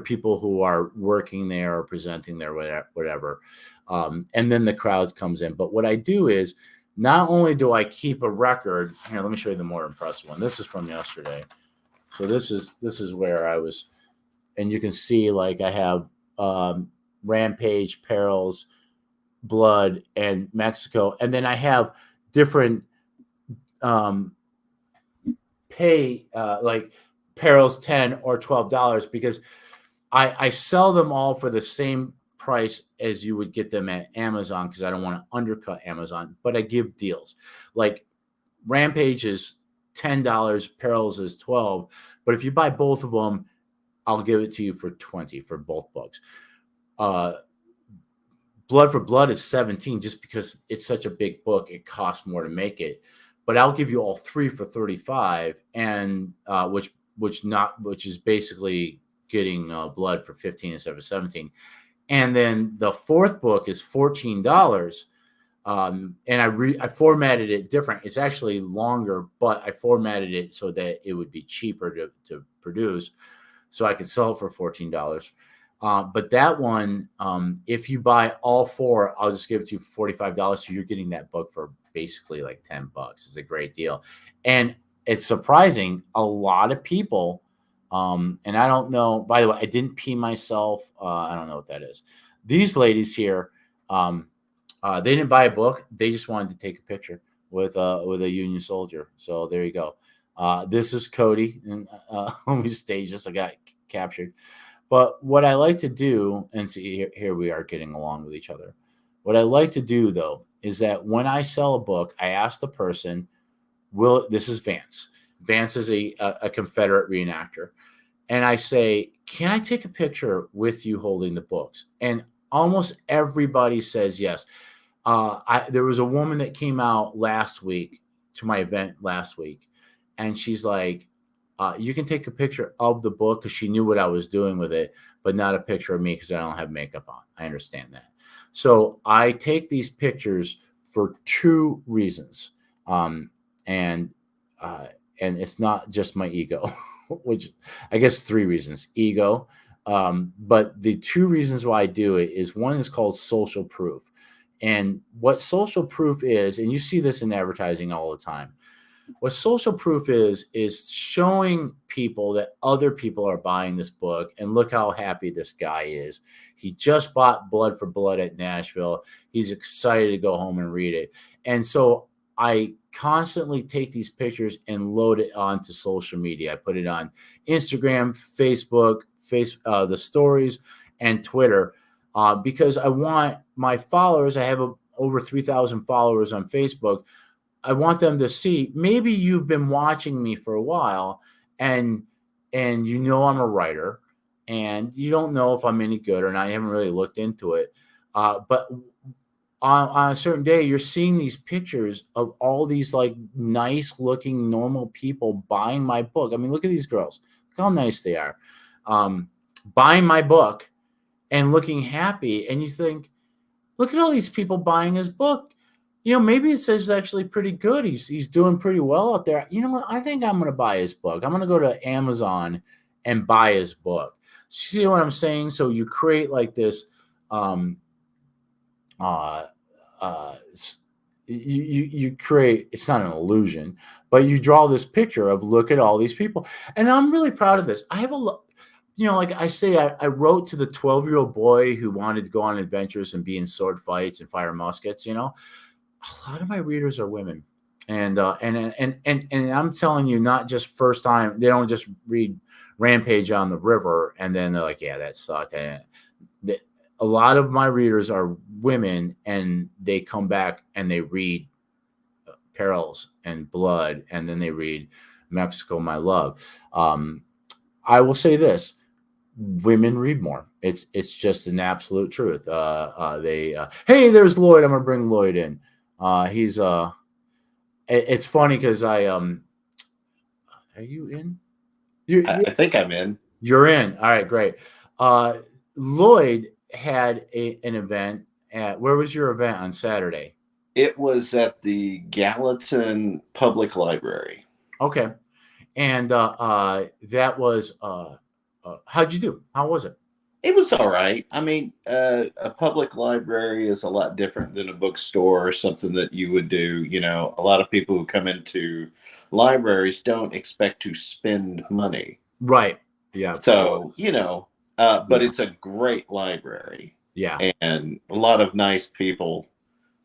people who are working there or presenting there, whatever. And then the crowd comes in. But what I do is not only do I keep a record here, let me show you the more impressive one. This is from yesterday. So this is where I was, and you can see like I have Rampage, Perils, Blood, and Mexico. And then I have different pay like Perils $10 or $12 because I sell them all for the same price as you would get them at Amazon because I don't want to undercut Amazon, but I give deals. Like Rampage is $10, Perils is $12, but if you buy both of them, I'll give it to you for $20 for both books. Blood for Blood is $17 just because it's such a big book. It costs more to make it, but I'll give you all three for $35, and which is basically getting Blood for $15 instead of $17. And then the fourth book is $14. And I formatted it different. It's actually longer, but I formatted it so that it would be cheaper to produce, so I could sell it for $14. But that one, if you buy all four, I'll just give it to you for $45. So you're getting that book for basically like $10. It's a great deal. And it's surprising. A lot of people, and I don't know, by the way, I didn't pee myself. I don't know what that is. These ladies here, they didn't buy a book. They just wanted to take a picture with a Union soldier. So there you go. This is Cody, and we staged this. I got captured. But what I like to do, and see here we are getting along with each other. What I like to do though is that when I sell a book, I ask the person, this is Vance. Vance is a Confederate reenactor. And I say, can I take a picture with you holding the books? And almost everybody says yes. There was a woman that came out last week to my event last week, and she's like, you can take a picture of the book, because she knew what I was doing with it, but not a picture of me because I don't have makeup on. I understand that. So I take these pictures for two reasons. And it's not just my ego, which I guess three reasons. Ego. But the two reasons why I do it is, one is called social proof. And what social proof is, and you see this in advertising all the time, what social proof is showing people that other people are buying this book, and look how happy this guy is. He just bought Blood for Blood at Nashville. He's excited to go home and read it. And so I constantly take these pictures and load it onto social media. I put it on Instagram, Facebook, the stories, and Twitter, because I want my followers. I have over 3,000 followers on Facebook. I want them to see, maybe you've been watching me for a while, and you know I'm a writer, and you don't know if I'm any good or not. I haven't really looked into it. But on a certain day, you're seeing these pictures of all these like nice looking normal people buying my book. I mean, look at these girls. Look how nice they are. Buying my book and looking happy. And you think, look at all these people buying his book. Maybe it says it's actually pretty good. He's doing pretty well out there. You know what? I think I'm going to buy his book. I'm going to go to Amazon and buy his book. See what I'm saying? So you create like this, you create, it's not an illusion, but you draw this picture of, look at all these people. And I'm really proud of this. I have like I say, I wrote to the 12-year-old boy who wanted to go on adventures and be in sword fights and fire muskets. A lot of my readers are women, and I'm telling you, not just first time. They don't just read Rampage on the River and then they're like, yeah, that sucked. And a lot of my readers are women, and they come back and they read Perils and Blood, and then they read Mexico, My Love. I will say this: women read more. It's just an absolute truth. Hey, there's Lloyd. I'm gonna bring Lloyd in. He's It's funny because are you in? I think I'm in. You're in. All right, great. Lloyd had an event at, where was your event on Saturday? It was at the Gallatin Public Library. Okay, and that was how'd you do? How was it? It was all right. I mean, a public library is a lot different than a bookstore or something that you would do. A lot of people who come into libraries don't expect to spend money. Right. Yeah. So, but Yeah. it's a great library Yeah. and a lot of nice people.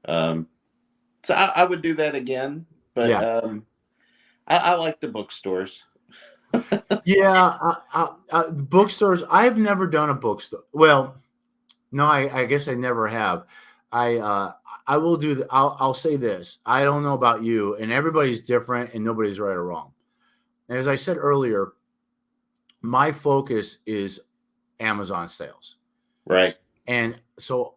So I would do that again, but Yeah. I like the bookstores. Yeah. Bookstores. I've never done a bookstore. Well, no, I guess I never have. I will do the, I'll say this. I don't know about you, and everybody's different, and nobody's right or wrong. As I said earlier, my focus is Amazon sales. Right. And so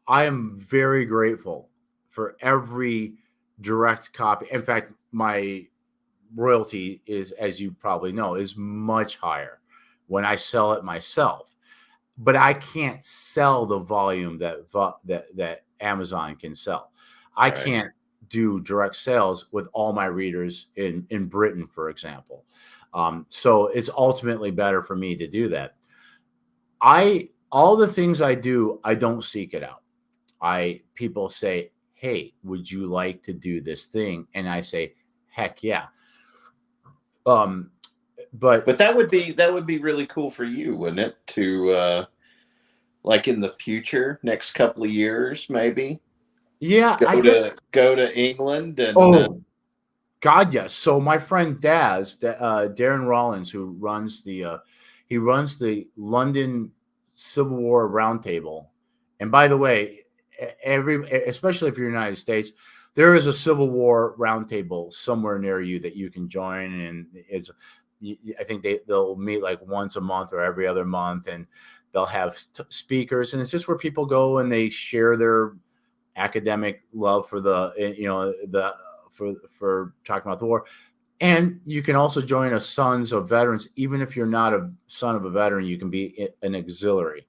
I am very grateful for every direct copy. In fact, my royalty is, as you probably know, is much higher when I sell it myself. But I can't sell the volume that Amazon can sell. I Right. can't do direct sales with all my readers in Britain, for example. So it's ultimately better for me to do that. All the things I do, I don't seek it out. People say, "Hey, would you like to do this thing?" And I say, "Heck yeah." But that would be really cool for you, wouldn't it? To like in the future, next couple of years, maybe yeah, I go guess. to England and Oh God, yes. So my friend Darren Rollins, who runs he runs the London Civil War Roundtable, and by the way, especially if you're in the United States, there is a Civil War Roundtable somewhere near you that you can join, and I think they'll meet like once a month or every other month, and they'll have speakers, and it's just where people go and they share their academic love for the for talking about the war. And you can also join a Sons of Veterans. Even if you're not a son of a veteran, you can be an auxiliary.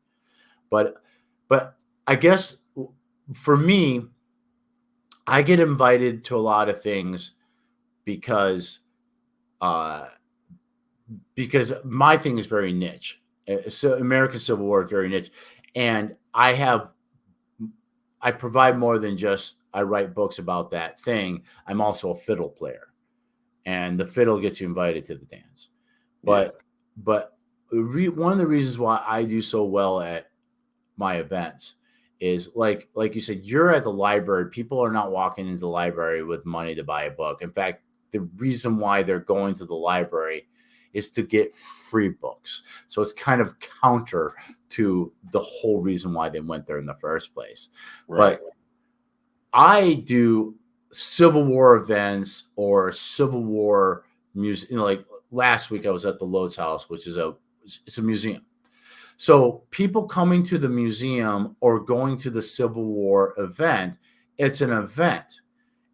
But I guess for me, I get invited to a lot of things because my thing is very niche. So American Civil War is very niche, and I provide more than just I write books about that thing. I'm also a fiddle player, and the fiddle gets you invited to the dance. But one of the reasons why I do so well at my events is like you said, you're at the library. People are not walking into the library with money to buy a book. In fact, the reason why they're going to the library is to get free books. So it's kind of counter to the whole reason why they went there in the first place. Right. But I do Civil War events or Civil War music. Like last week, I was at the Lowe's House, which is it's a museum. So people coming to the museum or going to the Civil War event, it's an event.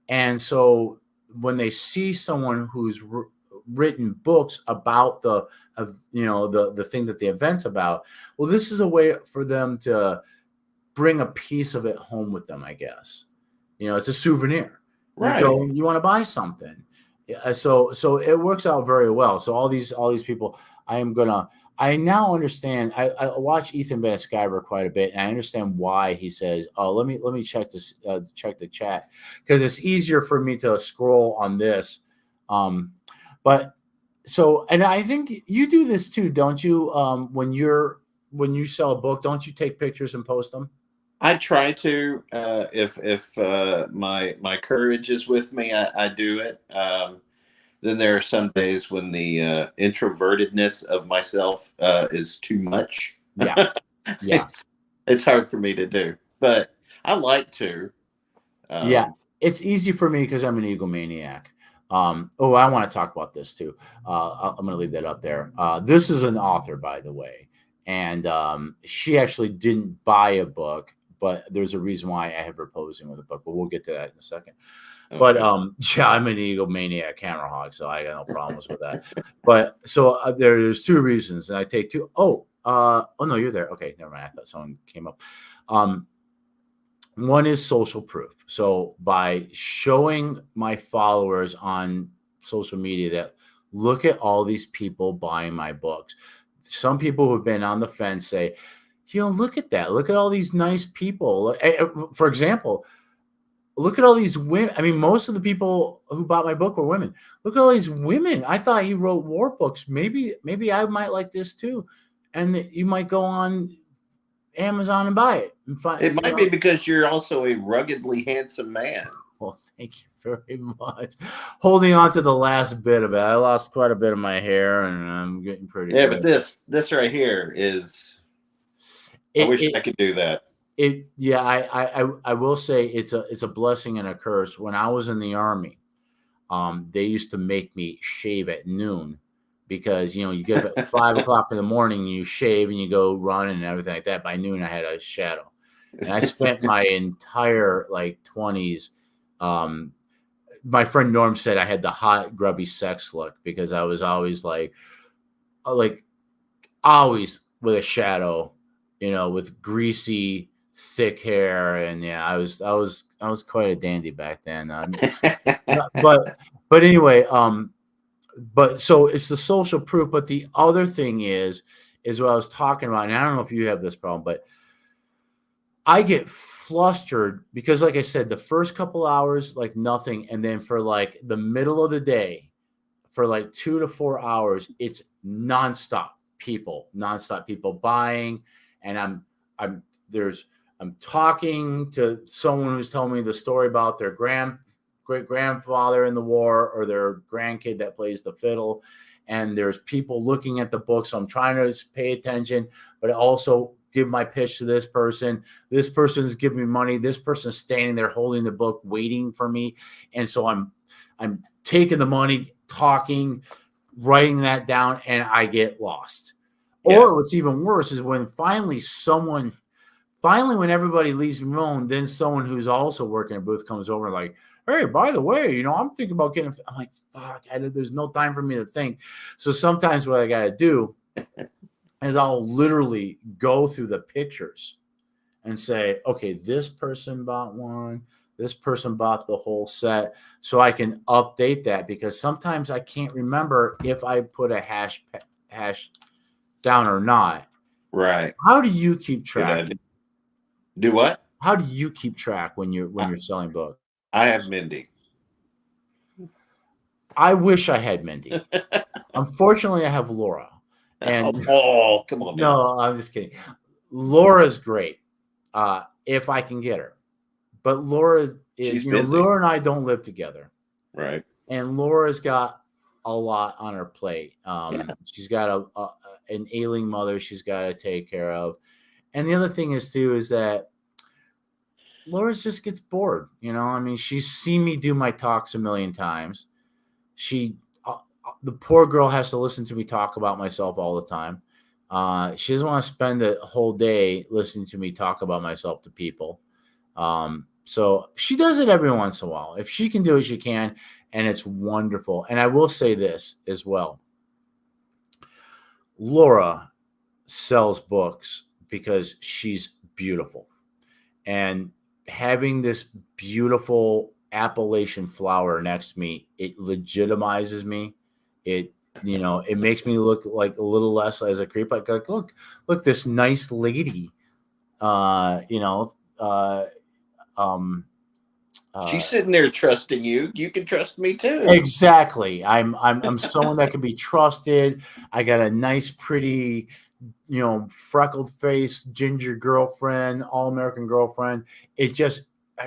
And so when they see someone who's written books about the thing that the event's about, well, this is a way for them to bring a piece of it home with them, I guess. It's a souvenir. Right. You go, you want to buy something. So it works out very well. So all these people, I now understand. I watch Ethan Van Sciver quite a bit, and I understand why he says, "Oh, let me check this, check the chat," because it's easier for me to scroll on this. But So, and I think you do this too, don't you? When you sell a book, don't you take pictures and post them? I try to, if my courage is with me, I do it. Then there are some days when the introvertedness of myself is too much. Yeah, yeah, it's it's hard for me to do, but I like to. yeah. Um, It's easy for me because I'm an egomaniac. Oh, I want to talk about this too. I'm going to leave that up there. This is an author, by the way, and she actually didn't buy a book, but there's a reason why I have her posing with a book. But we'll get to that in a second. But okay. yeah, I'm an egomaniac camera hog, so I got no problems with that. But so there's two reasons, and I take two. Oh no, you're there. Okay, never mind. I thought someone came up. Um, One is social proof. So by showing my followers on social media that look at all these people buying my books. Some people who've been on the fence say, look at that. Look at all these nice people. For example, look at all these women. I mean, most of the people who bought my book were women. Look at all these women. I thought he wrote war books. Maybe I might like this too. And you might go on Amazon and buy it and It find, might be because you're also a ruggedly handsome man. well, thank you very much. Holding on to the last bit of it. I lost quite a bit of my hair and I'm getting pretty Yeah, but good. this right here is. I It, wish it, I could do that. yeah, I will say it's a blessing and a curse. When I was in the Army, they used to make me shave at noon because, you get up at 5 o'clock in the morning, and you shave and you go running and everything like that. By noon, I had a shadow. And I spent my entire like 20s. My friend Norm said I had the hot grubby sex look because I was always like always with a shadow, with greasy thick hair. And yeah, I was quite a dandy back then. But anyway, but so it's the social proof. But the other thing is what I was talking about, and I don't know if you have this problem, but I get flustered because, like I said, the first couple hours, like nothing. And then for like the middle of the day, for like 2 to 4 hours, it's nonstop people buying. And I'm, there's, I'm talking to someone who's telling me the story about their great grandfather in the war or their grandkid that plays the fiddle. And there's people looking at the book. So I'm trying to pay attention, but also give my pitch to this person. This person's giving me money. This person's standing there holding the book, waiting for me. And so I'm taking the money, talking, writing that down, and I get lost. Yeah. Or what's even worse is when when everybody leaves me alone, then someone who's also working a booth comes over like, hey, by the way, I'm thinking about getting. I'm like, fuck, there's no time for me to think. So sometimes what I got to do is I'll literally go through the pictures and say, okay, this person bought one, this person bought the whole set, so I can update that because sometimes I can't remember if I put a hash down or not. Right. How do you keep Good track? idea. Do what? How do you keep track when you're selling books? I have Mindy. I wish I had Mindy. Unfortunately, I have Laura. And oh, come on. no, I'm just kidding. Laura's great if I can get her. But Laura is, She's busy. Laura and I don't live together. Right. And Laura's got a lot on her plate. She's got an ailing mother she's got to take care of. And the other thing is too is that Laura just gets bored. I mean, she's seen me do my talks a million times. The poor girl has to listen to me talk about myself all the time. She doesn't want to spend the whole day listening to me talk about myself to people. So she does it every once in a while. If she can do it, she can. And it's wonderful. And I will say this as well. Laura sells books because she's beautiful. And having this beautiful Appalachian flower next to me, it legitimizes me. It makes me look like a little less as a creep. Like look, this nice lady, She's sitting there trusting you. You can trust me too. Exactly. I'm someone that can be trusted. I got a nice, pretty, freckled face, ginger girlfriend, all American girlfriend. It just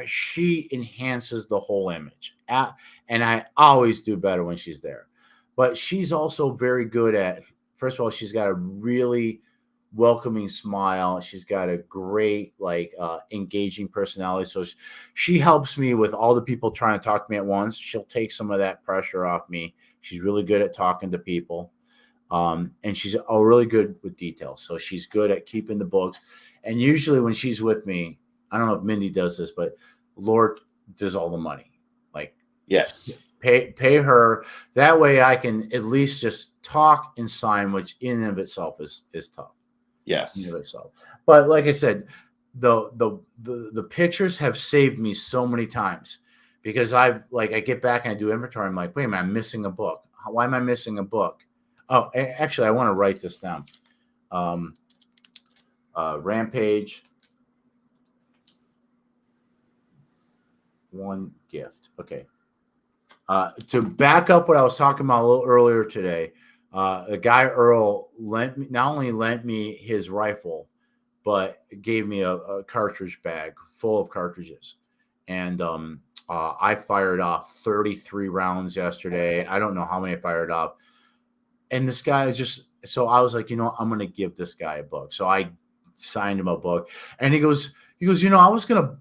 she enhances the whole image, and I always do better when she's there. But she's also very good at. First of all, she's got a really welcoming smile. She's got a great, engaging personality. So she helps me with all the people trying to talk to me at once. She'll take some of that pressure off me. She's really good at talking to people. And she's really good with details. So she's good at keeping the books. And usually when she's with me, I don't know if Mindy does this, but Lord does all the money. Like, yes, pay her. That way I can at least just talk and sign, which in and of itself is tough. Yes. In and of itself. But like I said, the pictures have saved me so many times because I get back and I do inventory. I'm like, wait a minute, I'm missing a book. Why am I missing a book? Oh, actually, I want to write this down. Rampage. One gift. Okay. To back up what I was talking about a little earlier today, a guy Earl not only lent me his rifle, but gave me a cartridge bag full of cartridges. And I fired off 33 rounds yesterday. I don't know how many I fired off. And this guy is so I was like, I'm going to give this guy a book. So I signed him a book. And he goes, I was going to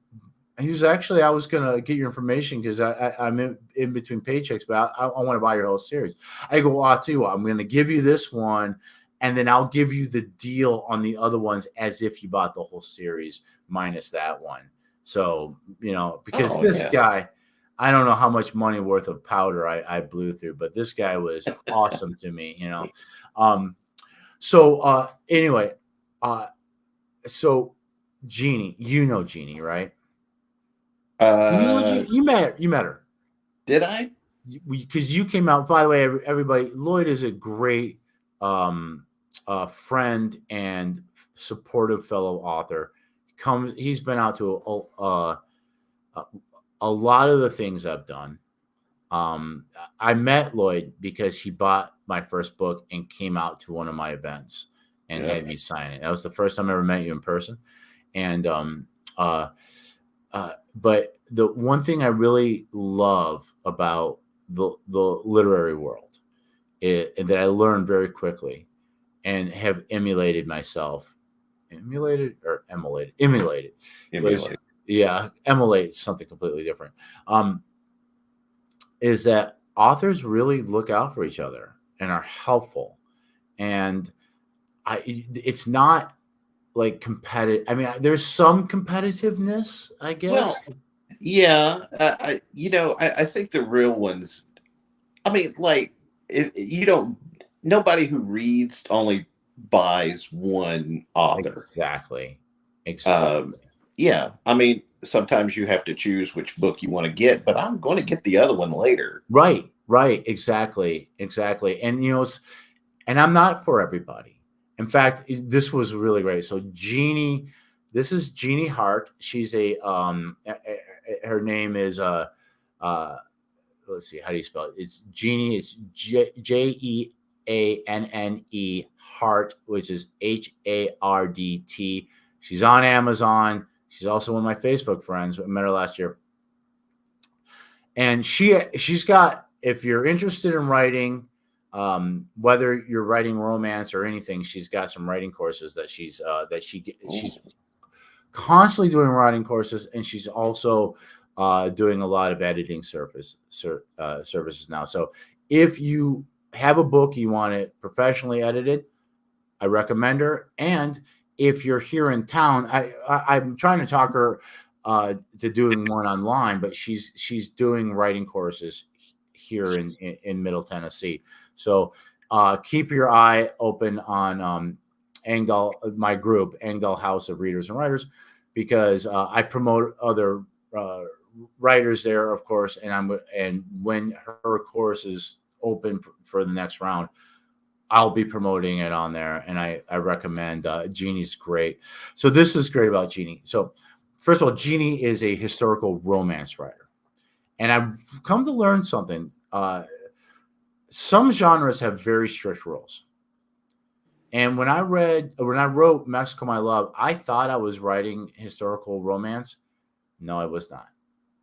get your information because I'm in between paychecks, but I want to buy your whole series. I go, well, I'll tell you what, I'm going to give you this one, and then I'll give you the deal on the other ones as if you bought the whole series minus that one. So, because guy, I don't know how much money worth of powder I blew through, but this guy was awesome to me, Anyway, so Jeannie, Jeannie, right? You met her. Did I? Because you came out. By the way, everybody, Lloyd is a great friend and supportive fellow author. He's been out to a lot of the things I've done. I met Lloyd because he bought my first book and came out to one of my events and had me sign it. That was the first time I ever met you in person. And but the one thing I really love about the literary world and that I learned very quickly and have emulated myself. Emulated. Emulate something completely different. Is that authors really look out for each other and are helpful. And it's not like competitive. I mean, there's some competitiveness, I guess. Well, yeah. I think the real ones, I mean, like, if nobody who reads only buys one author. Exactly. Yeah. I mean, sometimes you have to choose which book you want to get, but I'm going to get the other one later. Right. Exactly. And, and I'm not for everybody. In fact, this was really great. So Jeannie, this is Jeannie Hart. She's her name is, let's see, how do you spell it? It's Jeannie. It's Jeanne Hart, which is HARDT. She's on Amazon. She's also one of my Facebook friends. I met her last year. And she's got, if you're interested in writing, whether you're writing romance or anything, she's got some writing courses that she's constantly doing writing courses, and she's also doing a lot of editing services now. So if you have a book you want it professionally edited, I recommend her. And if you're here in town, I'm trying to talk her to doing one online, but she's doing writing courses here in Middle Tennessee. So keep your eye open on Engdahl, my group, Engdahl House of Readers and Writers, because I promote other writers there, of course, and when her course is open for the next round, I'll be promoting it on there, and I recommend. Jeannie's great. So this is great about Jeannie. So first of all, Jeannie is a historical romance writer. And I've come to learn something. Some genres have very strict rules. And when I wrote Mexico My Love, I thought I was writing historical romance. No, I was not.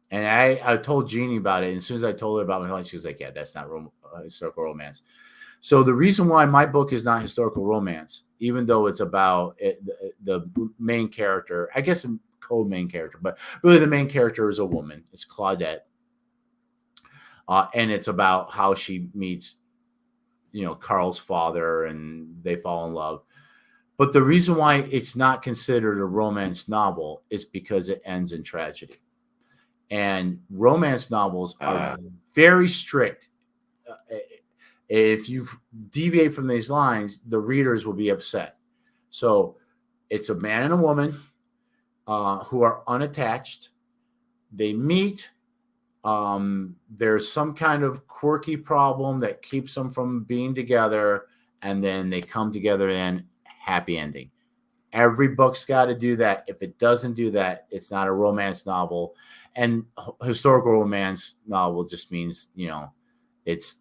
And I told Jeannie about it. And as soon as I told her about my life, she was like, yeah, that's not historical romance. So the reason why my book is not historical romance, even though it's about the main character, I guess a co-main character, but really the main character is a woman. It's Claudette. And it's about how she meets, Carl's father, and they fall in love. But the reason why it's not considered a romance novel is because it ends in tragedy. And romance novels are very strict. If you deviate from these lines, the readers will be upset. So it's a man and a woman who are unattached. They meet. There's some kind of quirky problem that keeps them from being together, and then they come together in happy ending. Every book's got to do that. If it doesn't do that, it's not a romance novel. And historical romance novel just means, it's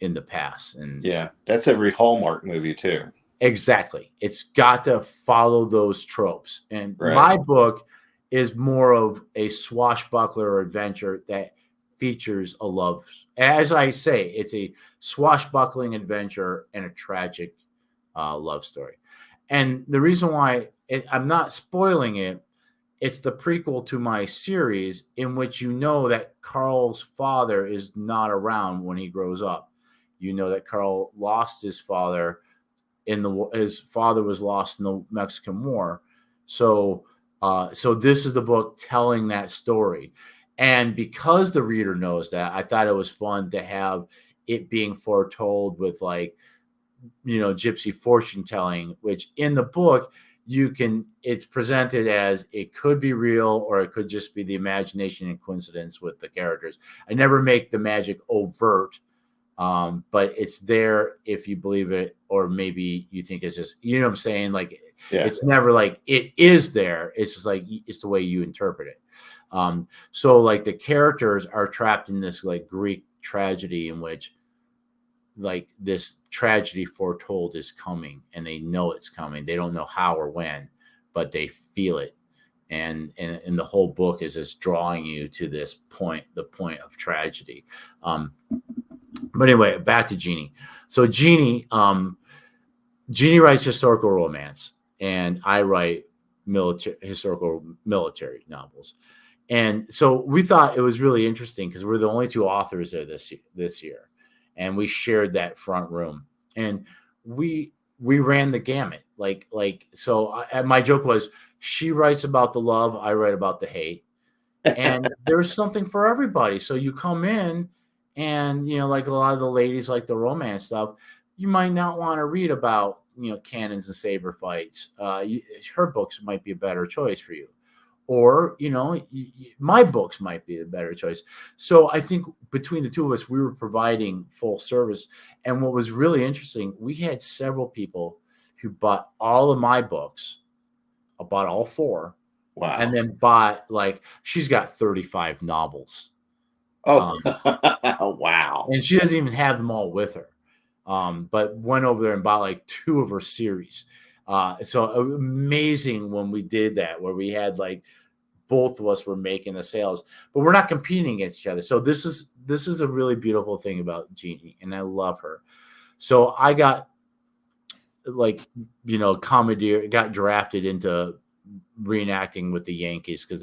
in the past. And yeah, that's every Hallmark movie too. Exactly. It's got to follow those tropes. And my book is more of a swashbuckler adventure that features a love. As I say, it's a swashbuckling adventure and a tragic love story. And the reason why I'm not spoiling it, it's the prequel to my series, in which that Carl's father is not around when he grows up. That Carl lost his father his father was lost in the Mexican War. So this is the book telling that story. And because the reader knows that, I thought it was fun to have it being foretold with gypsy fortune telling, which in the book it's presented as it could be real, or it could just be the imagination and coincidence with the characters. I never make the magic overt, but it's there if you believe it, or maybe you think it's just, what I'm saying? Like, it's never like it is there. It's just like, it's the way you interpret it. So like the characters are trapped in this like Greek tragedy, in which like this tragedy foretold is coming, and they know it's coming. They don't know how or when, but they feel it. And the whole book is just drawing you to this point, the point of tragedy. But anyway, back to Jeannie. So Jeannie writes historical romance, and I write historical military novels. And so we thought it was really interesting because we're the only two authors there this year, and we shared that front room, and we ran the gamut. So my joke was, she writes about the love, I write about the hate, and there's something for everybody. So you come in, and like a lot of the ladies like the romance stuff, you might not want to read about cannons and saber fights. Her books might be a better choice for you. Or my books might be a better choice. So I think between the two of us, we were providing full service. And what was really interesting, we had several people who bought all of my books. I bought all 4. Wow. And then bought, she's got 35 novels. Oh, wow. And she doesn't even have them all with her. But went over there and bought 2 of her series. So amazing when we did that, where we had both of us were making the sales, but we're not competing against each other. So this is a really beautiful thing about Jeannie, and I love her. So I got got drafted into reenacting with the Yankees, because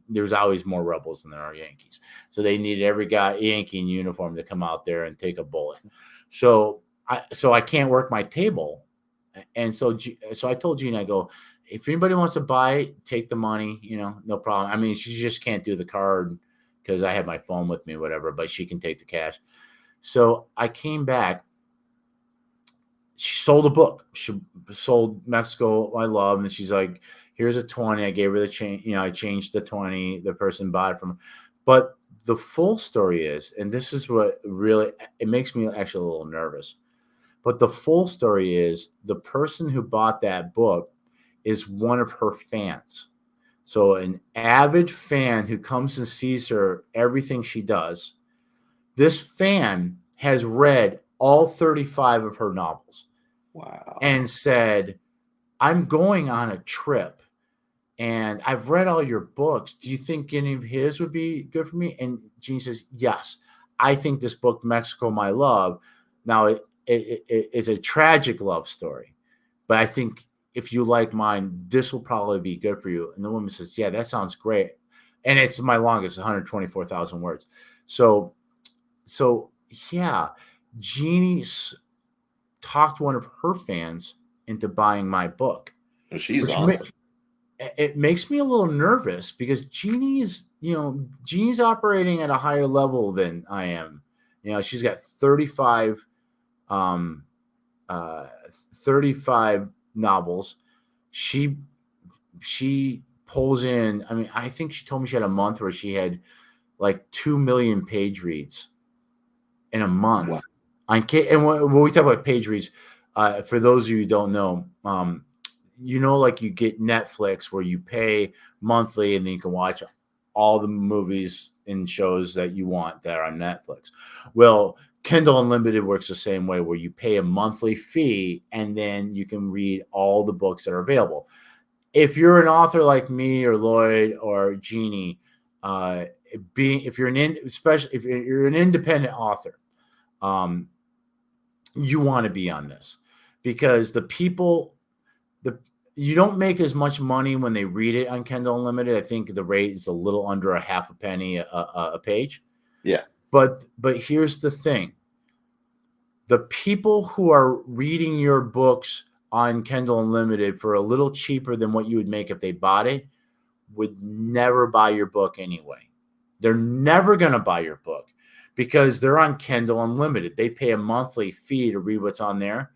there's always more rebels than there are Yankees. So they needed every guy Yankee in uniform to come out there and take a bullet. So I can't work my table. And so I told Gene, I go, if anybody wants to buy it, take the money, no problem. I mean, she just can't do the card because I have my phone with me, whatever, but she can take the cash. So I came back. She sold a book. She sold Mexico My Love. And she's like, here's a 20. I gave her the change. I changed the 20. The person bought it from. But the full story is, and this is what really, it makes me actually a little nervous. But the full story is, the person who bought that book is one of her fans. So an avid fan who comes and sees her, everything she does, this fan has read all 35 of her novels Wow. and said, I'm going on a trip and I've read all your books. Do you think any of his would be good for me? And Jeannie says, yes, I think this book, Mexico, My Love, now it's a tragic love story, but I think if you like mine, this will probably be good for you. And the woman says, yeah, that sounds great. And it's my longest, 124,000 words. So yeah, Jeannie talked one of her fans into buying my book. She's which awesome. It makes me a little nervous because Jeannie's operating at a higher level than I am. She's got 35 novels. She pulls in, I mean, I think she told me she had a month where she had like 2 million page reads in a month. Wow. And when we talk about page reads, for those of you who don't know, like you get Netflix where you pay monthly and then you can watch all the movies and shows that you want that are on Netflix. Well, Kindle Unlimited works the same way, where you pay a monthly fee and then you can read all the books that are available. If you're an author like me or Lloyd or Jeannie, if you're an independent author, you want to be on this because you don't make as much money when they read it on Kindle Unlimited. I think the rate is a little under a half a penny a page. Yeah. But here's the thing. The people who are reading your books on Kindle Unlimited for a little cheaper than what you would make if they bought it would never buy your book anyway. They're never going to buy your book because they're on Kindle Unlimited. They pay a monthly fee to read what's on there.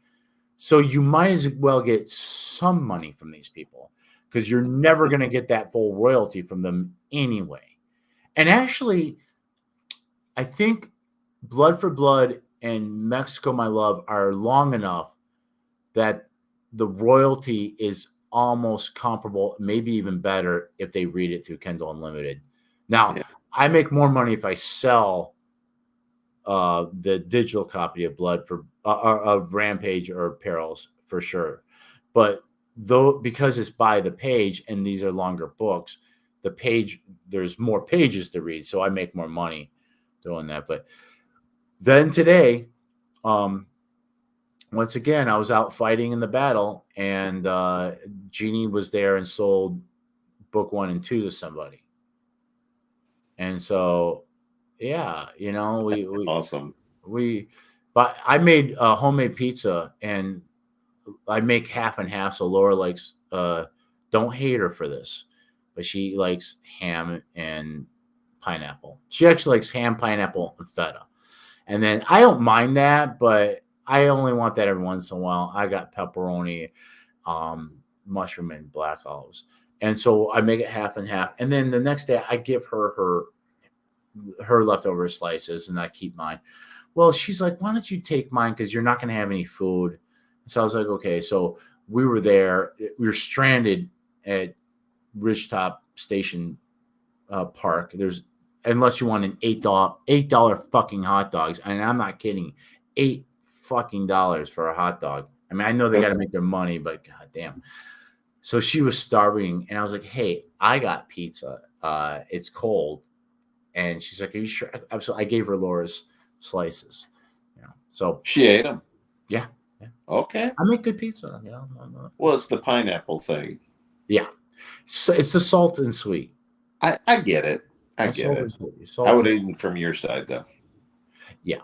So you might as well get some money from these people because you're never going to get that full royalty from them anyway. And actually, I think Blood for Blood and Mexico, My Love are long enough that the royalty is almost comparable, maybe even better if they read it through Kindle Unlimited. Now, I make more money if I sell the digital copy of Blood for of Rampage or Perils for sure, but because it's by the page and these are longer books, there's more pages to read, so I make more money doing that. But then today, once again, I was out fighting in the battle, and Jeannie was there and sold book 1 and 2 to somebody, and so. Yeah, we awesome. But I made homemade pizza, and I make half and half. So Laura likes. Don't hate her for this, but she likes ham and pineapple. She actually likes ham, pineapple, and feta. And then I don't mind that, but I only want that every once in a while. I got pepperoni, mushroom, and black olives, and so I make it half and half. And then the next day, I give her leftover slices and I keep mine. Well, she's like, why don't you take mine? Because you're not going to have any food. So I was like, okay. So we were there. We were stranded at Ridgetop Station Park. Unless you want an $8 fucking hot dogs. And I'm not kidding. $8 fucking for a hot dog. I mean, I know they got to make their money, but goddamn. So she was starving. And I was like, hey, I got pizza. It's cold. And she's like, are you sure? Absolutely. I gave her Laura's slices. So she ate them. Yeah. Okay. I make good pizza. Well, it's the pineapple thing. Yeah. So it's the salt and sweet. I get it. I get it. I would eat it from your side, though. Yeah.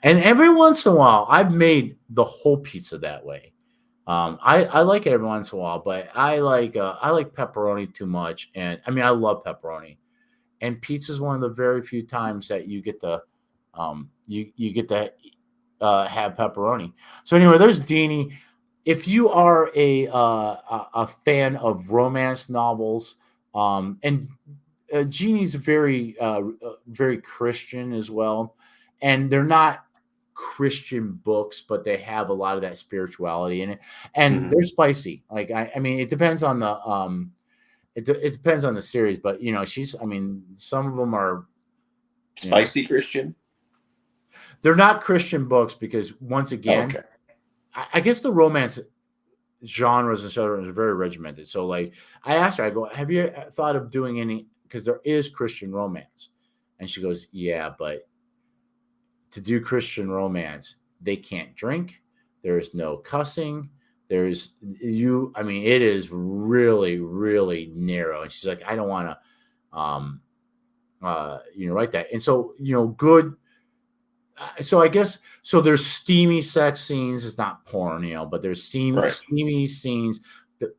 And every once in a while, I've made the whole pizza that way. I like it every once in a while, but I like pepperoni too much. And I mean, I love pepperoni. And pizza is one of the very few times that you get to have pepperoni. So anyway, there's Deanie. If you are a fan of romance novels, and Jeannie's very very Christian as well, and they're not Christian books, but they have a lot of that spirituality in it, and they're spicy. Like I mean, it depends on it depends on the series, but I mean, some of them are, Spicy Christian. they're not Christian books because once again, Okay. I guess the romance genres and genres are very regimented. So like I asked her, I go, have you thought of doing any, because there is Christian romance. And she goes, yeah, but to do Christian romance, they can't drink. There is no cussing. I mean, it is really, really narrow. And she's like, I don't want to, write that. And so, good. So I guess, so there's steamy sex scenes. It's not porn, but there's Right. steamy scenes,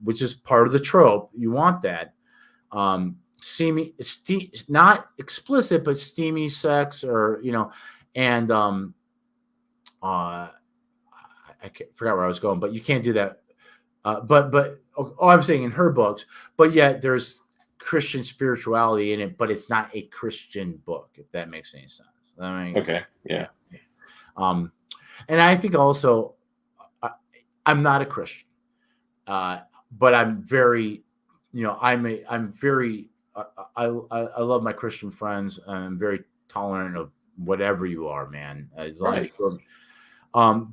which is part of the trope. You want that. Not explicit, but steamy sex, or, and I forgot where I was going, but you can't do that. I'm saying in her books, but yet there's Christian spirituality in it, but it's not a Christian book, if that makes any sense. I mean, Okay. Yeah. And I think also, I'm not a Christian, but I'm very, I'm very, I love my Christian friends. I'm very tolerant of whatever you are, man. As long as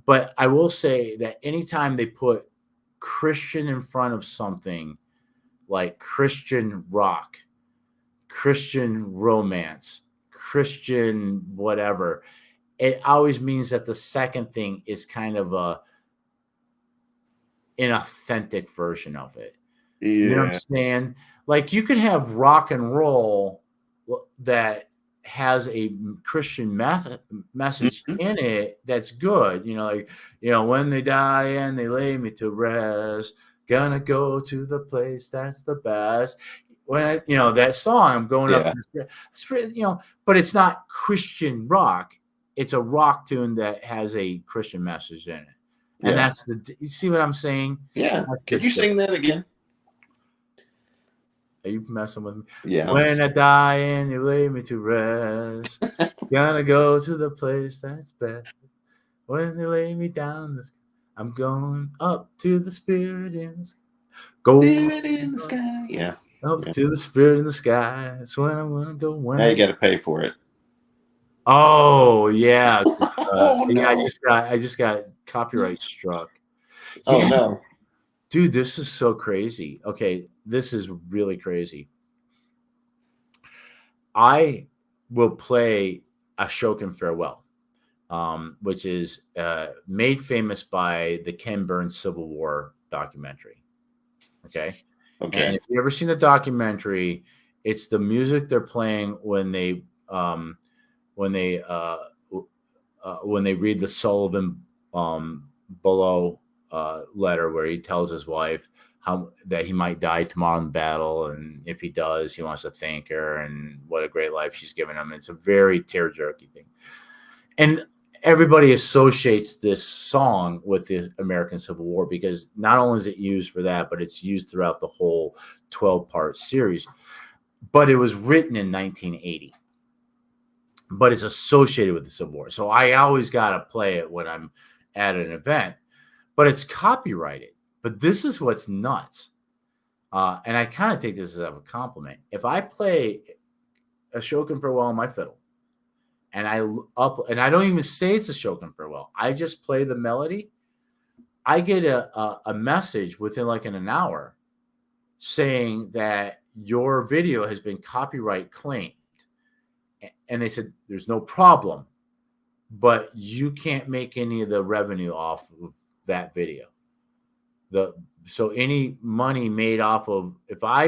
but I will say that anytime they put Christian in front of something like Christian rock, Christian romance, Christian whatever, it always means that the second thing is kind of a inauthentic version of it. Yeah. You know what I'm saying? Like you could have rock and roll that has a Christian message in it that's good. When they die and they lay me to rest, gonna go to the place that's the best. When that song, I'm going up to this, but it's not Christian rock. It's a rock tune that has a Christian message in it. And that's you see what I'm saying? Yeah. Could you sing that again? Are you messing with me? Yeah. When I die and you lay me to rest, gonna go to the place that's best. When they lay me down, I'm going up to the spirit in the sky. Spirit in the sky. Yeah. Up to the spirit in the sky. That's when I'm gonna go. Now you got to pay for it. Oh yeah. No. Yeah, I just got copyright struck. Oh no. Dude, this is so crazy. Okay, this is really crazy. I will play Ashokan Farewell, which is made famous by the Ken Burns Civil War documentary. Okay. And if you've ever seen the documentary, it's the music they're playing when they read the Sullivan Below letter where he tells his wife that he might die tomorrow in battle, and if he does, he wants to thank her and what a great life she's given him. It's a very tear-jerky thing, and everybody associates this song with the American Civil War because not only is it used for that, but it's used throughout the whole 12-part series. But it was written in 1980. But it's associated with the Civil War. So I always got to play it when I'm at an event. But it's copyrighted. But this is what's nuts. And I kind of take this as a compliment. If I play Ashokan Farewell on my fiddle, and I don't even say it's Ashokan Farewell, I just play the melody, I get a message within like in an hour saying that your video has been copyright claimed. And they said, there's no problem, but you can't make any of the revenue off of that video. So any money made off of, if I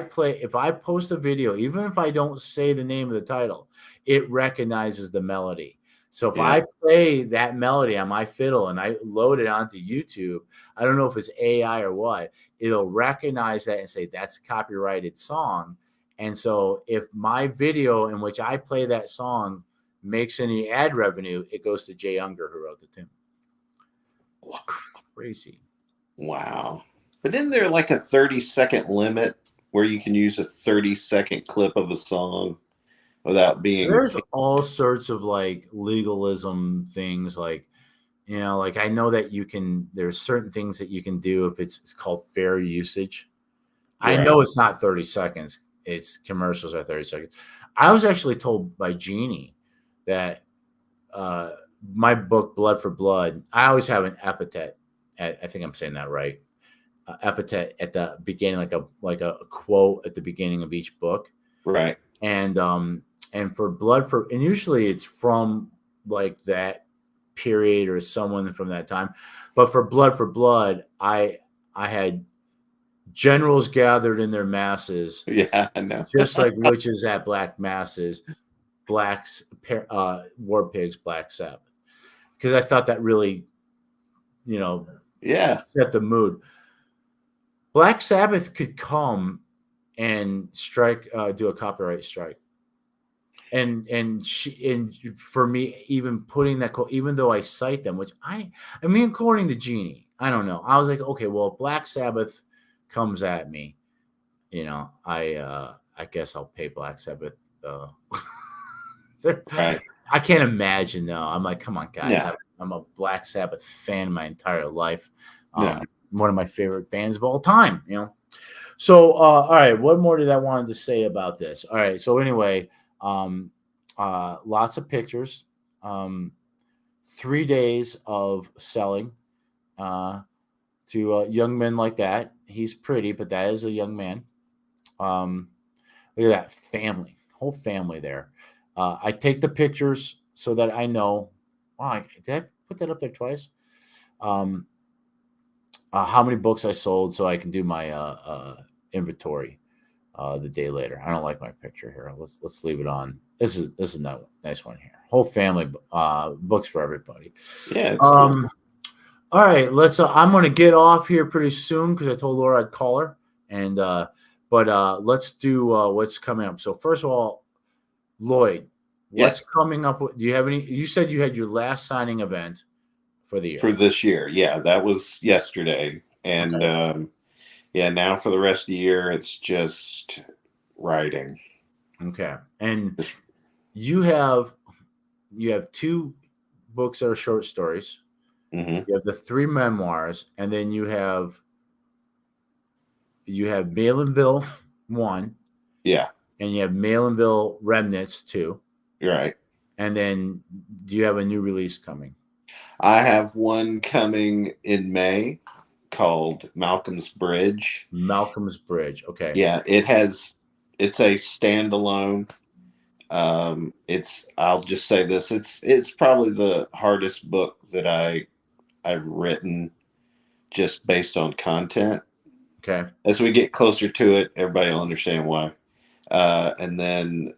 post a video, even if I don't say the name of the title, it recognizes the melody. So if I play that melody on my fiddle and I load it onto YouTube, I don't know if it's AI or what, it'll recognize that and say, that's a copyrighted song. And so if my video in which I play that song makes any ad revenue, it goes to Jay Unger, who wrote the tune. It's crazy. Wow. But isn't there like a 30-second limit where you can use a 30-second clip of a song without being... There's all sorts of like legalism things, like, like I know that there's certain things that you can do if it's called fair usage. I Right. know it's not 30 seconds. It's commercials are 30 seconds. I was actually told by Jeannie that uh, my book, Blood for Blood, I always have an epithet. I think I'm saying that right. Epithet at the beginning, like a quote at the beginning of each book. Right. And for Blood for, and usually it's from like that period or someone from that time. But for Blood, I had generals gathered in their masses, Yeah, I know. just like witches at black masses, war pigs, Black Sabbath. Because I thought that really, you know, Yeah. set the mood. Black Sabbath could come and strike, do a copyright strike, and for me, even putting that quote, even though I cite them, which I mean, according to Jeannie, I don't know. I was like, okay, well, if Black Sabbath comes at me, I guess I'll pay Black Sabbath. Right. I can't imagine though. I'm like, come on, guys. No. I'm a Black Sabbath fan my entire life. No. One of my favorite bands of all time. So, all right, what more did I wanted to say about this? All right, so anyway, lots of pictures, 3 days of selling to young men like that. He's pretty, but that is a young man. Look at that family, whole family there. I take the pictures so that I know. Wow, did I put that up there twice? How many books I sold so I can do my inventory the day later. I don't like my picture here. Let's leave it on. This is a nice one here. Whole family books for everybody. Yeah. It's cool. All right, let's. I'm going to get off here pretty soon because I told Laura I'd call her, and but let's do what's coming up. So first of all, Lloyd, what's Yes. coming up? Do you have any? You said you had your last signing event for the year. For this year. Yeah, that was yesterday. And Okay. yeah, now for the rest of the year, it's just writing. Okay, and Just- you have 2 books that are short stories. mhm. You have the 3 memoirs, and then you have Malinville 1, Yeah, and you have Malinville Remnants 2, you're right. and then do you have a new release coming? I have one coming in May called Malcolm's Bridge. Malcolm's Bridge. Okay. Yeah, it's a standalone. I'll just say this, it's probably the hardest book that I've written just based on content. Okay. As we get closer to it, everybody will understand why. And then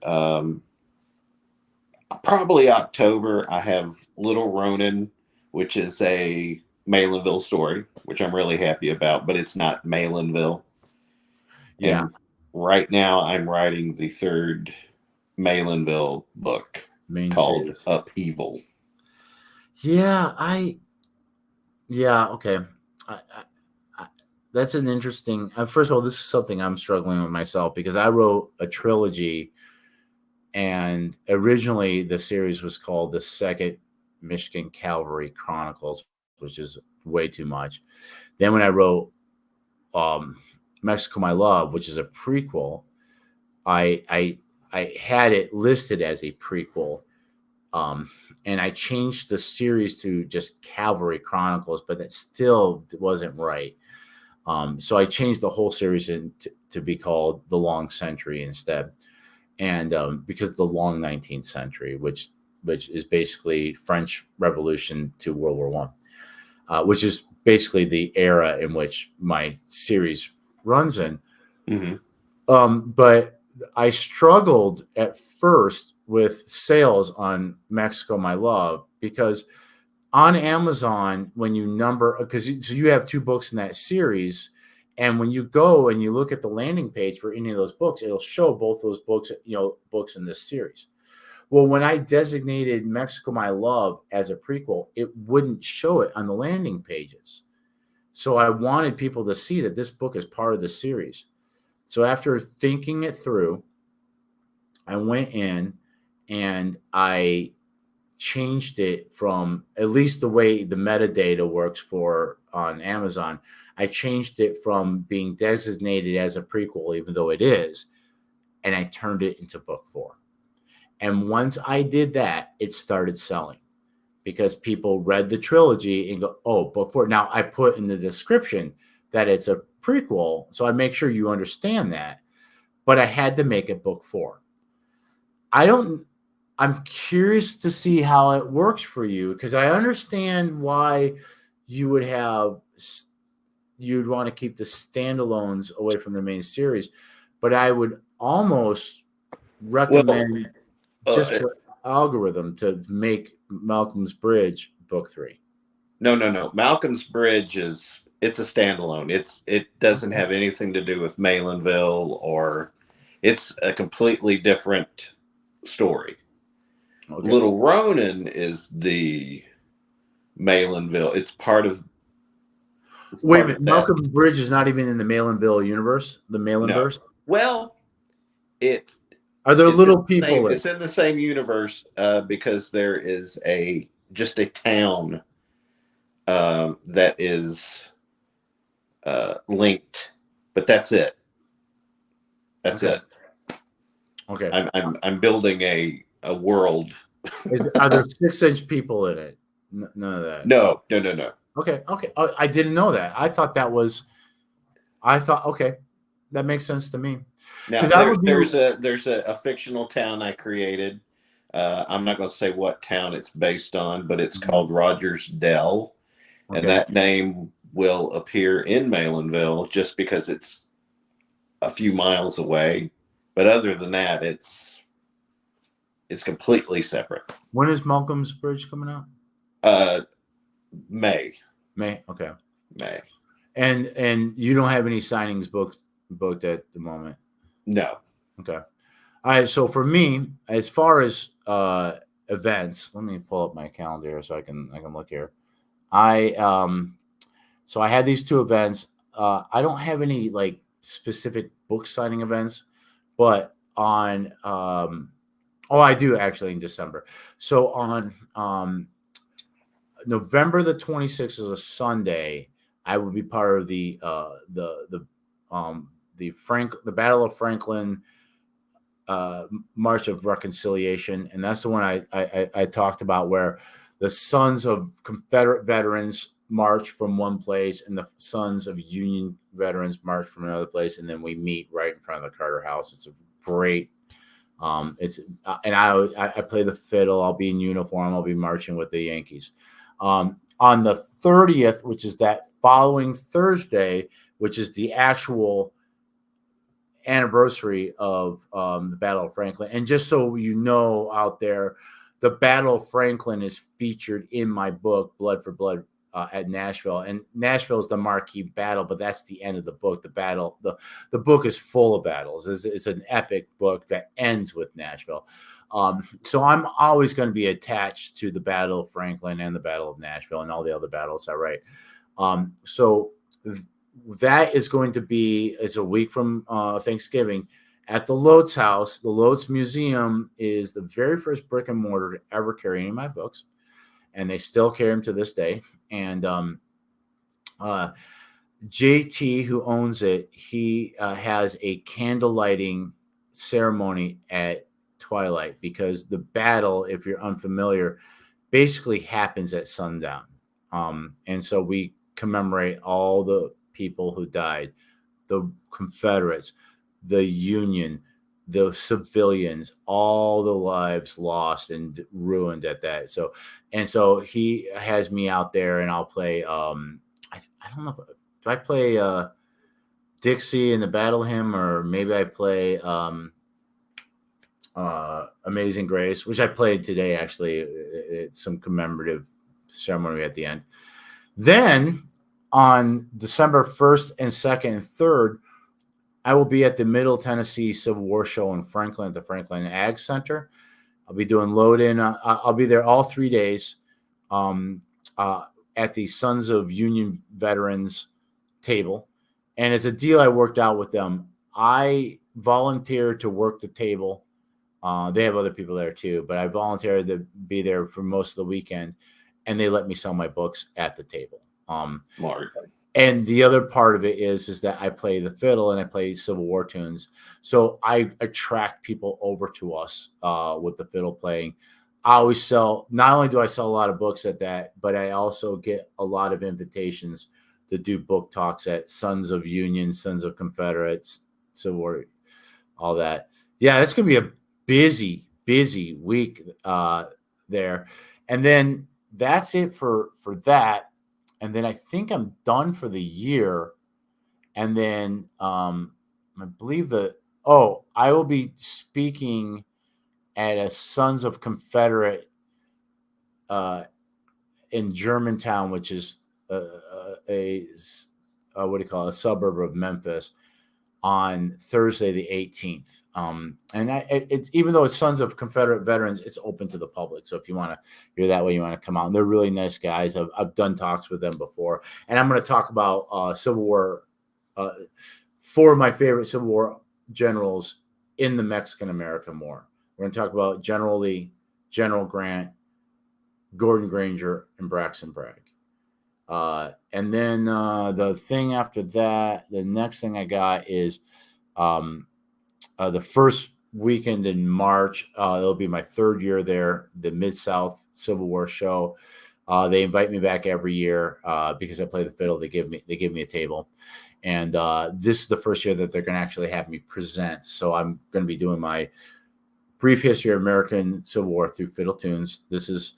probably October, I have Little Ronin, which is a Malinville story, which I'm really happy about, but it's not Malinville. Yeah. And right now, I'm writing the 3rd Malinville book Main called series. Upheaval. Yeah. Okay. That's an interesting. First of all, this is something I'm struggling with myself because I wrote a trilogy, and originally the series was called the Second Michigan Cavalry Chronicles, which is way too much. Then when I wrote Mexico My Love, which is a prequel, I had it listed as a prequel, and I changed the series to just Cavalry Chronicles, but that still wasn't right. So I changed the whole series to be called The Long Century instead, and because the long 19th century, which is basically French Revolution to World War One, which is basically the era in which my series runs in. Mm-hmm. But I struggled at first with sales on Mexico My Love because on Amazon, when you number, because you have 2 books in that series, and when you go and you look at the landing page for any of those books, it'll show both those books, books in this series. Well, when I designated Mexico My Love as a prequel, it wouldn't show it on the landing pages. So I wanted people to see that this book is part of the series. So after thinking it through, I went in and I changed it from, at least the way the metadata works for on Amazon, I changed it from being designated as a prequel, even though it is, and I turned it into book 4. And once I did that, it started selling because people read the trilogy and go, oh, book 4. Now I put in the description that it's a prequel, so I make sure you understand that, but I had to make it book 4. I'm curious to see how it works for you, because I understand why you'd want to keep the standalones away from the main series, but I would almost recommend just for algorithm to make Malcolm's Bridge book 3. No. Malcolm's Bridge it's a standalone. It doesn't have anything to do with Malinville, or it's a completely different story. Okay. Little Ronin is the Malinville. It's part of. Wait a minute. Malcolm's Bridge is not even in the Malinville universe. The Malinverse. No. Well, are there little people? It's in the same universe because there is just a town that is linked, but that's it. That's it. Okay. I'm building a world. Are there 6-inch people in it? None of that. No. Okay. I didn't know that. I thought, okay, that makes sense to me. Now there's a fictional town I created. I'm not going to say what town it's based on, but it's called Rogers Dell, and that name will appear in Malinville just because it's a few miles away. But other than that, it's completely separate. When is Malcolm's Bridge coming out? May. Okay. May. And you don't have any signings booked at the moment? No. Okay. All right. So for me, as far as events, let me pull up my calendar so I can look here. So I had these 2 events. I don't have any like specific book signing events, but on I do actually in December. So on November the 26th is a Sunday. I would be part of the Battle of Franklin March of Reconciliation, and that's the one I talked about, where the sons of Confederate veterans march from one place and the sons of Union veterans march from another place, and then we meet right in front of the Carter House. It's a great. And I play the fiddle. I'll be in uniform. I'll be marching with the Yankees. On the 30th, which is that following Thursday, which is the actual anniversary of the Battle of Franklin. And just so you know out there, the Battle of Franklin is featured in my book, Blood for Blood, at Nashville. And Nashville is the marquee battle, but that's the end of the book. The book is full of battles. It's an epic book that ends with Nashville. So I'm always going to be attached to the Battle of Franklin and the Battle of Nashville and all the other battles I write. So that is going to be, it's a week from Thanksgiving at the Lotes House. The Lotes Museum is the very first brick and mortar to ever carry any of my books, and they still carry them to this day. And JT, who owns it, he has a candle lighting ceremony at twilight, because the battle, if you're unfamiliar, basically happens at sundown. And so we commemorate all the people who died, the Confederates, the Union, the civilians, all the lives lost and ruined at that. So he has me out there, and I'll play. I don't know do I play Dixie in the battle hymn, or maybe I play Amazing Grace, which I played today. Actually, it's some commemorative ceremony at the end. Then on December 1st and 2nd and 3rd, I will be at the Middle Tennessee Civil War Show in Franklin at the Franklin Ag Center. I'll be doing load-in. I'll be there all 3 days at the Sons of Union Veterans table. And it's a deal I worked out with them. I volunteer to work the table They have other people there too, but I volunteered to be there for most of the weekend, and they let me sell my books at the table. Smart. And the other part of it is that I play the fiddle and I play Civil War tunes, so I attract people over to us with the fiddle playing. I always sell. Not only do I sell a lot of books at that, but I also get a lot of invitations to do book talks at Sons of Union, Sons of Confederates, Civil War, all that. Yeah, it's gonna be a busy week there, and then that's it for that. And then I think I'm done for the year. And then I believe I will be speaking at a Sons of Confederate uh, in Germantown, which is what do you call it, a suburb of Memphis, on Thursday the 18th. And it's even though it's Sons of Confederate Veterans, it's open to the public. So if you want to, you're that way, you want to come out. And they're really nice guys. I've done talks with them before, and I'm going to talk about Civil War, four of my favorite Civil War generals in the Mexican American War. We're going to talk about General Lee, General Grant, Gordon Granger, and Braxton Bragg. And then the thing after that, the next thing I got is the first weekend in March. It'll be my third year there, the Mid-South Civil War show. They invite me back every year because I play the fiddle. They give me a table, and this is the first year that they're going to actually have me present. So I'm going to be doing my brief history of American Civil War through fiddle tunes. This is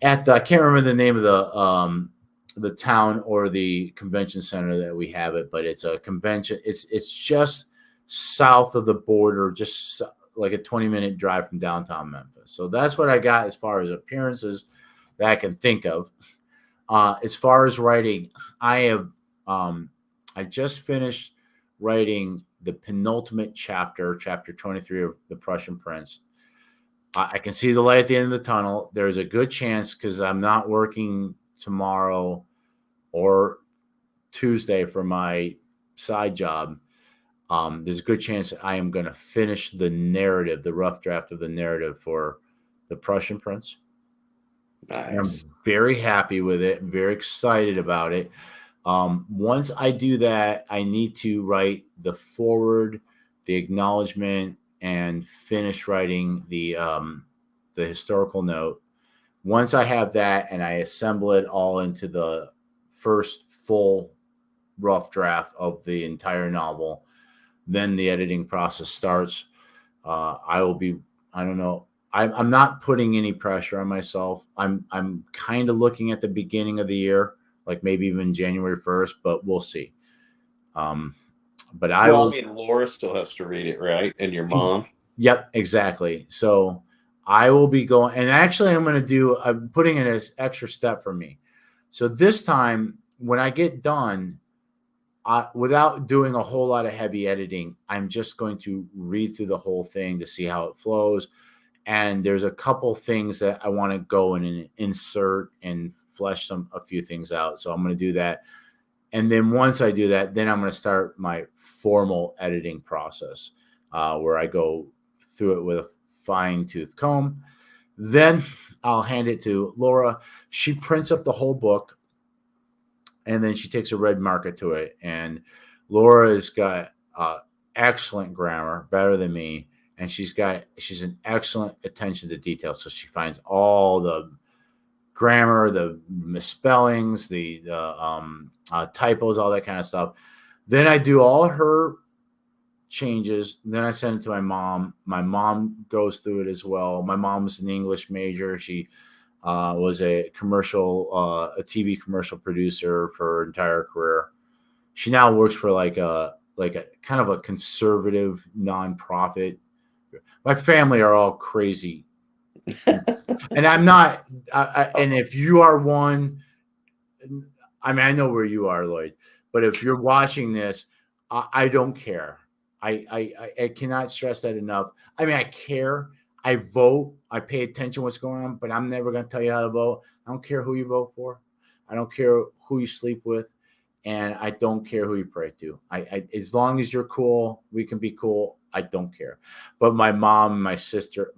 at I can't remember the name of the town or the convention center that we have it, but it's a convention. It's just south of the border, just like a 20-minute drive from downtown Memphis. So that's what I got as far as appearances that I can think of. As far as writing, I just finished writing the penultimate chapter 23 of The Prussian Prince. I can see the light at the end of the tunnel. There's a good chance, because I'm not working tomorrow or Tuesday for my side job. There's a good chance I am going to finish the narrative, the rough draft of the narrative for The Prussian Prince. Nice. And I'm very happy with it. I'm very excited about it. Once I do that, I need to write the foreword, the acknowledgement, and finish writing the historical note. Once I have that and I assemble it all into the first full rough draft of the entire novel, then the editing process starts. I will be, I don't know, I'm not putting any pressure on myself. I'm kind of looking at the beginning of the year, like maybe even January 1st, but we'll see. But I will. I mean, Laura still has to read it, right? And your mom. Yep, exactly. So I will be going, and actually I'm putting in this extra step for me. So this time when I get done, without doing a whole lot of heavy editing, I'm just going to read through the whole thing to see how it flows. And there's a couple things that I want to go in and insert and flesh a few things out. So I'm going to do that. And then once I do that, then I'm going to start my formal editing process where I go through it with a fine-tooth comb. Then I'll hand it to Laura. She prints up the whole book, and then she takes a red marker to it. And Laura has got excellent grammar, better than me. And she's an excellent attention to detail. So she finds all the grammar, the misspellings, the typos, all that kind of stuff. Then I do all her changes. Then I send it to my mom. My mom goes through it as well. My mom's an English major. She was a TV commercial producer for her entire career. She now works for like a kind of a conservative nonprofit. My family are all crazy. And I'm not, and if you are one, I mean, I know where you are, Lloyd, but if you're watching this, I don't care. I cannot stress that enough. I mean, I care. I vote. I pay attention to what's going on, but I'm never going to tell you how to vote. I don't care who you vote for. I don't care who you sleep with. and I don't care who you pray to. As long as you're cool, we can be cool. I don't care. But my mom, my sister,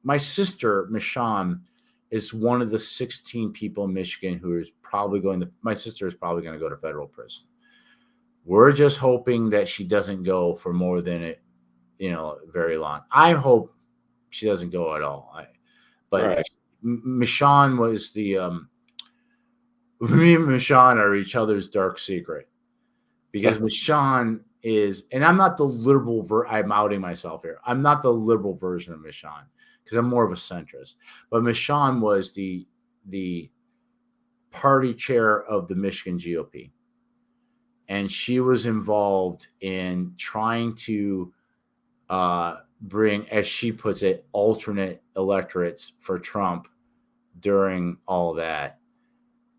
Michonne, is one of the 16 people in Michigan who is probably going to. My sister is probably going to go to federal prison. We're just hoping that she doesn't go for more than it, very long. I hope she doesn't go at all. But Right. Michonne was the me and Michonne are each other's dark secret, because Michonne is, and I'm not the liberal. I'm outing myself here. I'm not the liberal version of Michonne because I'm more of a centrist. But Michonne was the party chair of the Michigan GOP, and she was involved in trying to bring, as she puts it, alternate electorates for Trump during all that.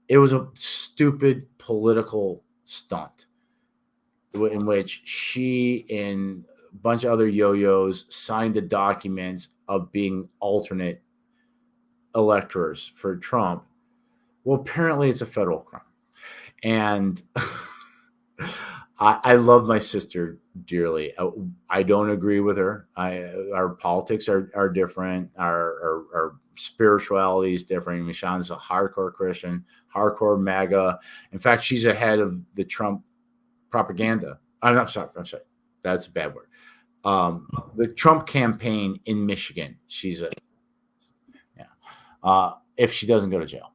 It was a stupid political stunt in which she and a bunch of other yo-yos signed the documents of being alternate electors for Trump. Well, apparently it's a federal crime. And I love my sister dearly. I don't agree with her. Our politics are different. Our spirituality is different. Michonne's a hardcore Christian, hardcore MAGA. In fact, she's ahead of the Trump propaganda. I'm sorry. That's a bad word. The Trump campaign in Michigan. She's if she doesn't go to jail.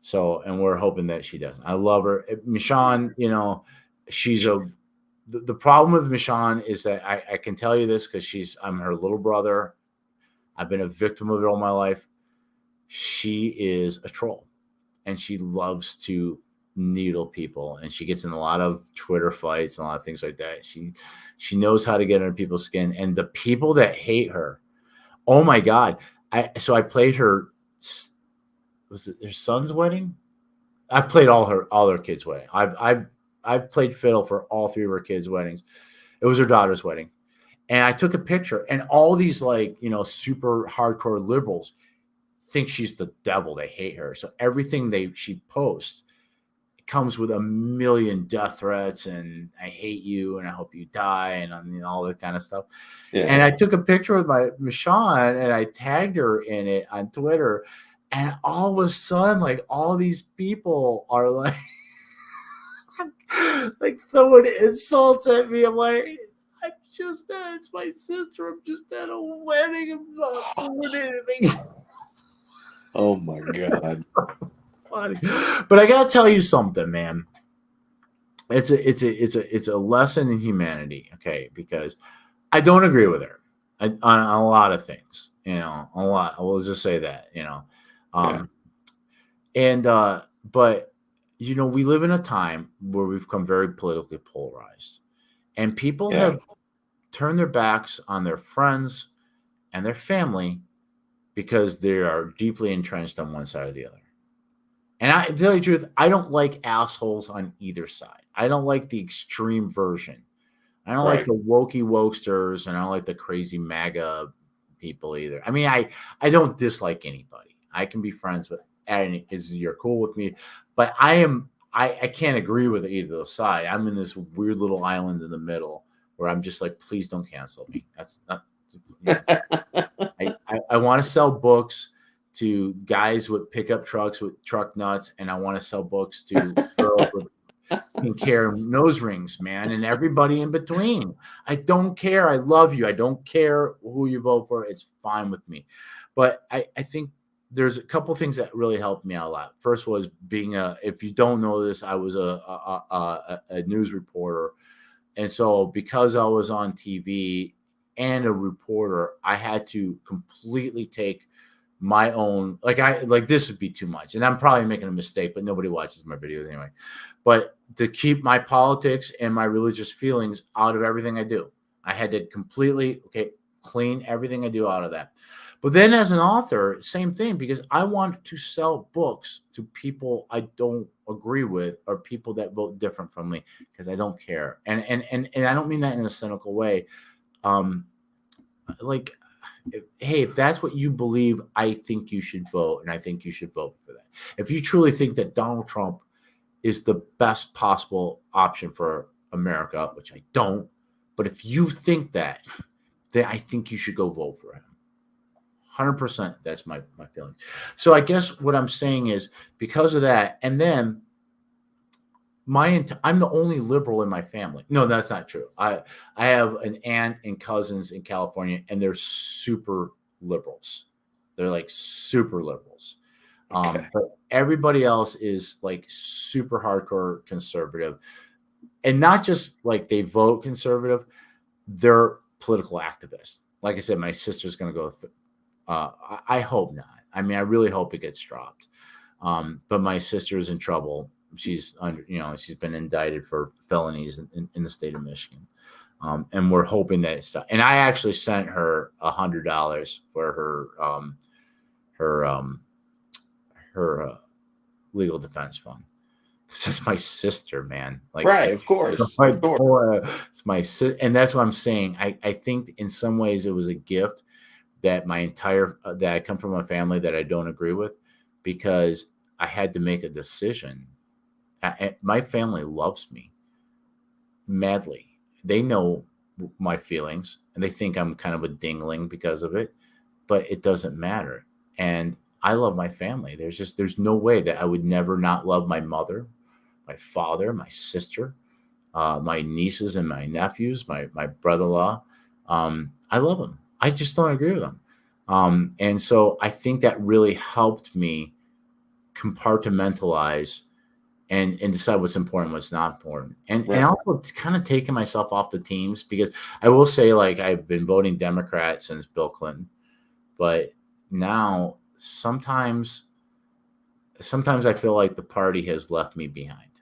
So, and we're hoping that she doesn't. I love her. Michonne, she's the problem with Michonne is that I can tell you this because I'm her little brother. I've been a victim of it all my life. She is a troll, and she loves to needle people, and she gets in a lot of Twitter fights and a lot of things like that. She knows how to get under people's skin, and the people that hate her, oh my God. I played her, was it her son's wedding? I played all her kids' wedding. I've played fiddle for all three of her kids' weddings. It was her daughter's wedding. And I took a picture, and all these super hardcore liberals think she's the devil. They hate her. So everything she posts comes with a million death threats and I hate you and I hope you die and all that kind of stuff. Yeah. And I took a picture with my Michonne and I tagged her in it on Twitter. And all of a sudden, all these people are like throwing insults at me. I'm like, it's my sister. I'm just at a wedding. I'm not doing anything. Oh my God. Funny. But I gotta tell you something, man. It's a lesson in humanity, okay? Because I don't agree with her on a lot of things, a lot. I will just say that, but we live in a time where we've become very politically polarized, and people have turned their backs on their friends and their family because they are deeply entrenched on one side or the other. And to tell you the truth, I don't like assholes on either side. I don't like the extreme version. I don't like the wokesters, and I don't like the crazy MAGA people either. I mean, I don't dislike anybody. I can be friends with, and you're cool with me, but I can't agree with either side. I'm in this weird little island in the middle where I'm just like, please don't cancel me. That's not. I want to sell books to guys with pickup trucks with truck nuts, and I want to sell books to girls with pink hair and nose rings, man, and everybody in between. I don't care. I love you. I don't care who you vote for. It's fine with me. But I think there's a couple things that really helped me out a lot. First was if you don't know this, I was a news reporter. And so because I was on TV and a reporter, I had to completely take my own, this would be too much. And I'm probably making a mistake, but nobody watches my videos anyway. But to keep my politics and my religious feelings out of everything I do, I had to completely, clean everything I do out of that. But then as an author, same thing, because I want to sell books to people I don't agree with or people that vote different from me, because I don't care. And I don't mean that in a cynical way. Hey, if that's what you believe, I think you should vote, and I think you should vote for that. If you truly think that Donald Trump is the best possible option for America, which I don't. But if you think that, then I think you should go vote for him. 100%. That's my feelings. So I guess what I'm saying is because of that, and then I'm the only liberal in my family. No, that's not true. I have an aunt and cousins in California, and they're super liberals. They're like super liberals. Okay. But everybody else is like super hardcore conservative, and not just like they vote conservative. They're political activists. Like I said, my sister's going to go. I hope not. I mean, I really hope it gets dropped. But my sister's in trouble. She's under, she's been indicted for felonies in the state of Michigan. And we're hoping that it's done. And I actually sent her $100 for her legal defense fund. Because that's my sister, man. Like, Right, of course. Of course. It's my sister. And that's what I'm saying. I think in some ways it was a gift that that I come from a family that I don't agree with, because I had to make a decision. My family loves me madly. They know my feelings, and they think I'm kind of a dingling because of it, but it doesn't matter. And I love my family. There's no way that I would never not love my mother, my father, my sister, my nieces and my nephews, my brother-in-law. I love them. I just don't agree with them. And so I think that really helped me compartmentalize and decide what's important, what's not important. And also kind of taking myself off the teams, because I will say, like, I've been voting Democrat since Bill Clinton, but now sometimes I feel like the party has left me behind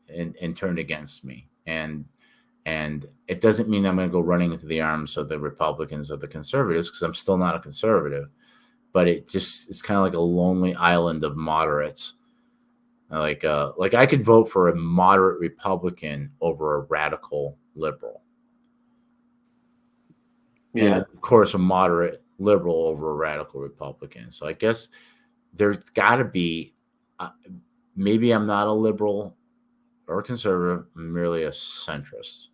and turned against me. And it doesn't mean I'm going to go running into the arms of the Republicans or the conservatives, because I'm still not a conservative. But it's kind of like a lonely island of moderates. Like I could vote for a moderate Republican over a radical liberal. Yeah. And of course, a moderate liberal over a radical Republican. So I guess there's got to be, maybe I'm not a liberal or a conservative, I'm merely a centrist,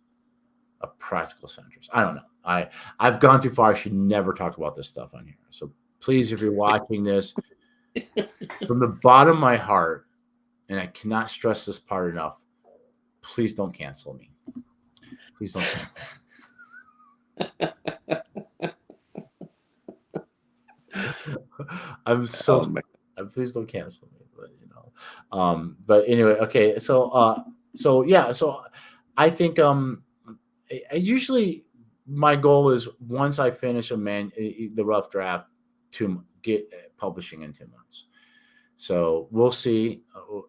a practical centrist. I don't know. I've gone too far. I should never talk about this stuff on here. So please, if you're watching this, from the bottom of my heart, and I cannot stress this part enough, please don't cancel me. Please don't cancel me. I'm so please don't cancel me, but but anyway, okay. So yeah, so I think I usually, my goal is, once I finish the rough draft, to get publishing in 2 months. So we'll see.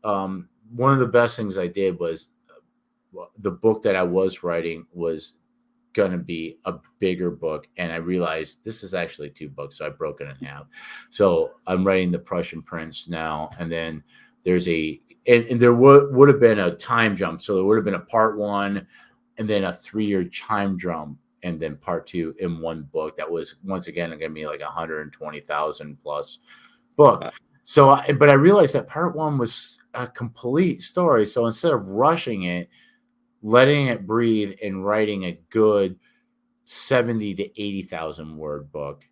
One of the best things I did was, the book that I was writing was going to be a bigger book, and I realized this is actually 2 books, so I broke it in half. So I'm writing The Prussian Prince now, and then there's and there would have been a time jump, so there would have been a part 1, and then a 3-year time jump, and then part 2 in one book. That was, once again, going to be like 120,000 plus book. So, but I realized that part 1 was a complete story. So instead of rushing it, letting it breathe, and writing a good 70 to 80,000 word book,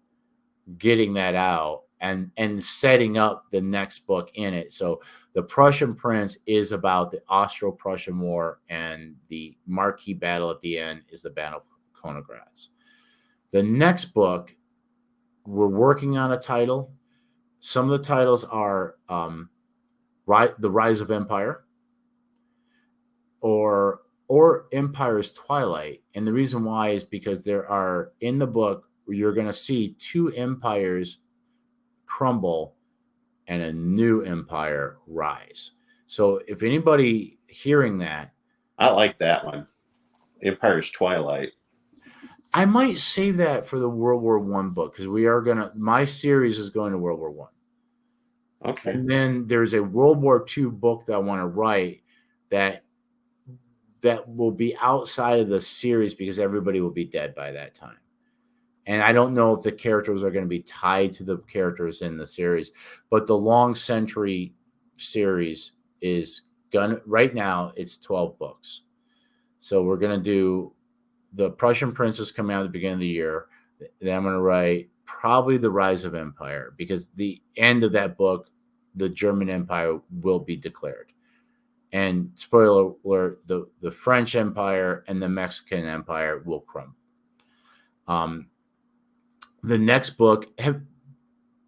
getting that out, and setting up the next book in it. So The Prussian Prince is about the Austro-Prussian War, and the marquee battle at the end is the Battle of Königgrätz. The next book, we're working on a title. Some of the titles are The Rise of Empire, or Empire's Twilight. And the reason why is because there are, in the book, you're going to see 2 empires crumble and a new empire rise. So if anybody hearing that, I like that one, Empire's Twilight. I might save that for the World War I book, because my series is going to World War I. Okay. And then there's a World War II book that I want to write that will be outside of the series, because everybody will be dead by that time. And I don't know if the characters are going to be tied to the characters in the series, but the Long Century series is gonna right now. It's 12 books. So we're gonna do the Prussian Princess coming out at the beginning of the year. Then I'm gonna write probably the Rise of Empire, because the end of that book, the German Empire will be declared. And spoiler alert, the French Empire and the Mexican Empire will crumble. The next book,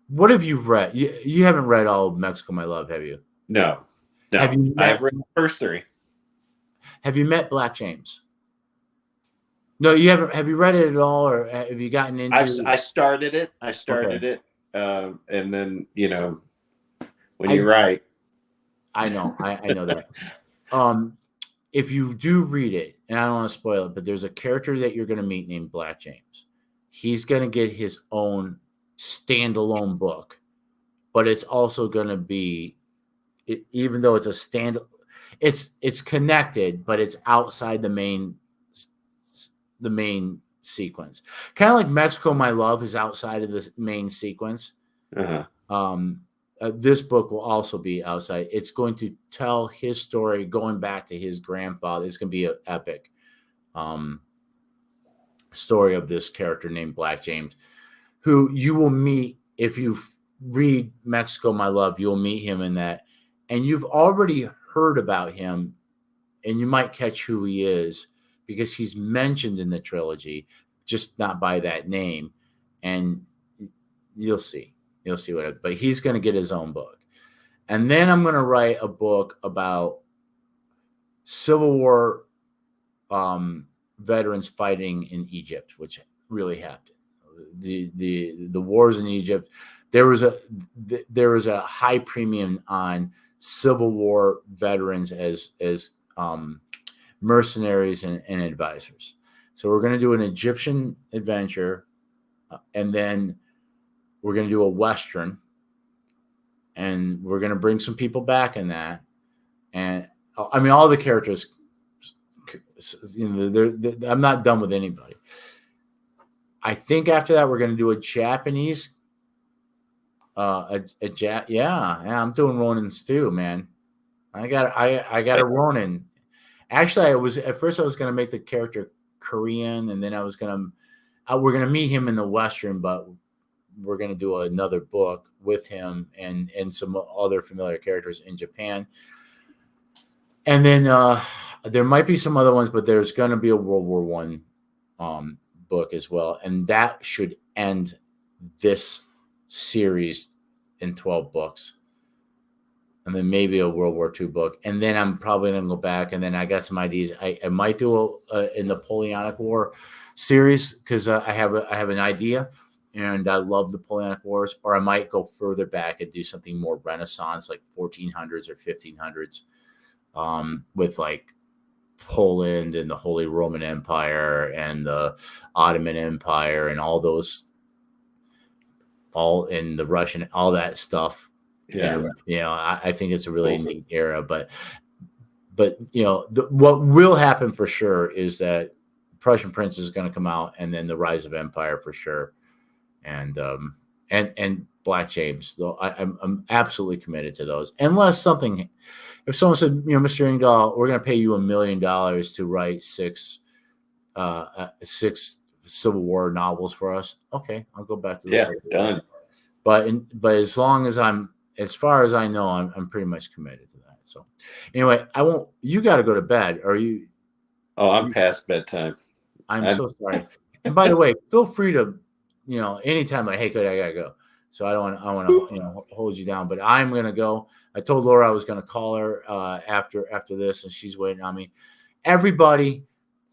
what have you read? You haven't read all of Mexico, My Love, have you? No. Have you met, I've read the first 3. have you met Black James? No, you haven't. Have you read it at all, or have you gotten into? I started it. And then, when you write. I know. I know that. If you do read it, and I don't want to spoil it, but there's a character that you're going to meet named Black James. He's going to get his own standalone book, but it's also going to be, even though it's a it's connected, but it's outside the main sequence. Kind of like Mexico, My Love is outside of the main sequence. This book will also be outside. It's going to tell his story going back to his grandfather. It's going to be an epic story of this character named Black James, who you will meet if you read Mexico, My Love. You'll meet him in that, and you've already heard about him, and you might catch who he is because he's mentioned in the trilogy, just not by that name, and you'll see. You'll see what. But he's going to get his own book, and then I'm going to write a book about Civil War veterans fighting in Egypt, which really happened. The wars in Egypt. There was a high premium on Civil War veterans as mercenaries and advisors. So we're going to do an Egyptian adventure, and then we're going to do a Western, and we're going to bring some people back in that. And I mean, all the characters, I'm not done with anybody. I think after that, we're going to do a Japanese, I'm doing Ronins too, man. I got a Ronin. Actually, at first I was going to make the character Korean, and then we're going to meet him in the Western, but we're going to do another book with him and some other familiar characters in Japan. And then there might be some other ones, but there's going to be a World War I book as well. And that should end this series in 12 books. And then maybe a World War II book. And then I'm probably going to go back, and then I got some ideas. I might do a Napoleonic War series, because I have an idea. And I love the Napoleonic Wars, or I might go further back and do something more Renaissance, like 1400s or 1500s, with like Poland and the Holy Roman Empire and the Ottoman Empire and all in the Russian, all that stuff. Yeah, and, I think it's a really neat era. But what will happen for sure is that Prussian Prince is going to come out, and then the Rise of Empire for sure. And Black James, though I'm absolutely committed to those. Unless if someone said, Mr. Engdahl, we're going to pay you $1 million to write six Civil War novels for us. Okay, I'll go back to that. Yeah, done. But as far as I know, I'm pretty much committed to that. So anyway, you got to go to bed. Are you? Oh, I'm past bedtime. I'm so sorry. And by the way, feel free to. Anytime hey, good, I gotta go. So I want to, hold you down, but I'm going to go. I told Laura I was going to call her after this, and she's waiting on me. Everybody,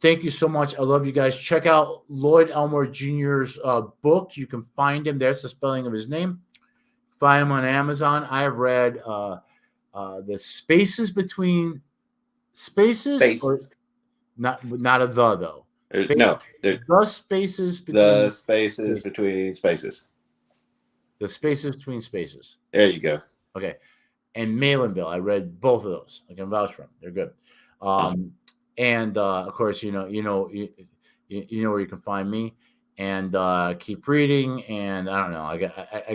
thank you so much. I love you guys. Check out Lloyd Elmore Jr.'s book. You can find him. There's the spelling of his name. Find him on Amazon. I have read the Spaces Between Spaces. Or not a the, though. No, the spaces between spaces. The spaces between spaces. There you go. Okay, and Malinville. I read both of those. I can vouch for them. They're good. And of course, you know where you can find me. And keep reading. And I don't know. I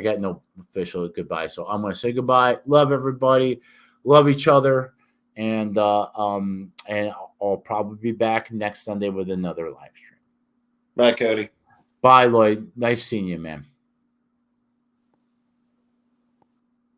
got no official goodbye, so I'm going to say goodbye. Love everybody. Love each other. And I'll probably be back next Sunday with another live stream. Bye, Cody. Bye, Lloyd. Nice seeing you, man.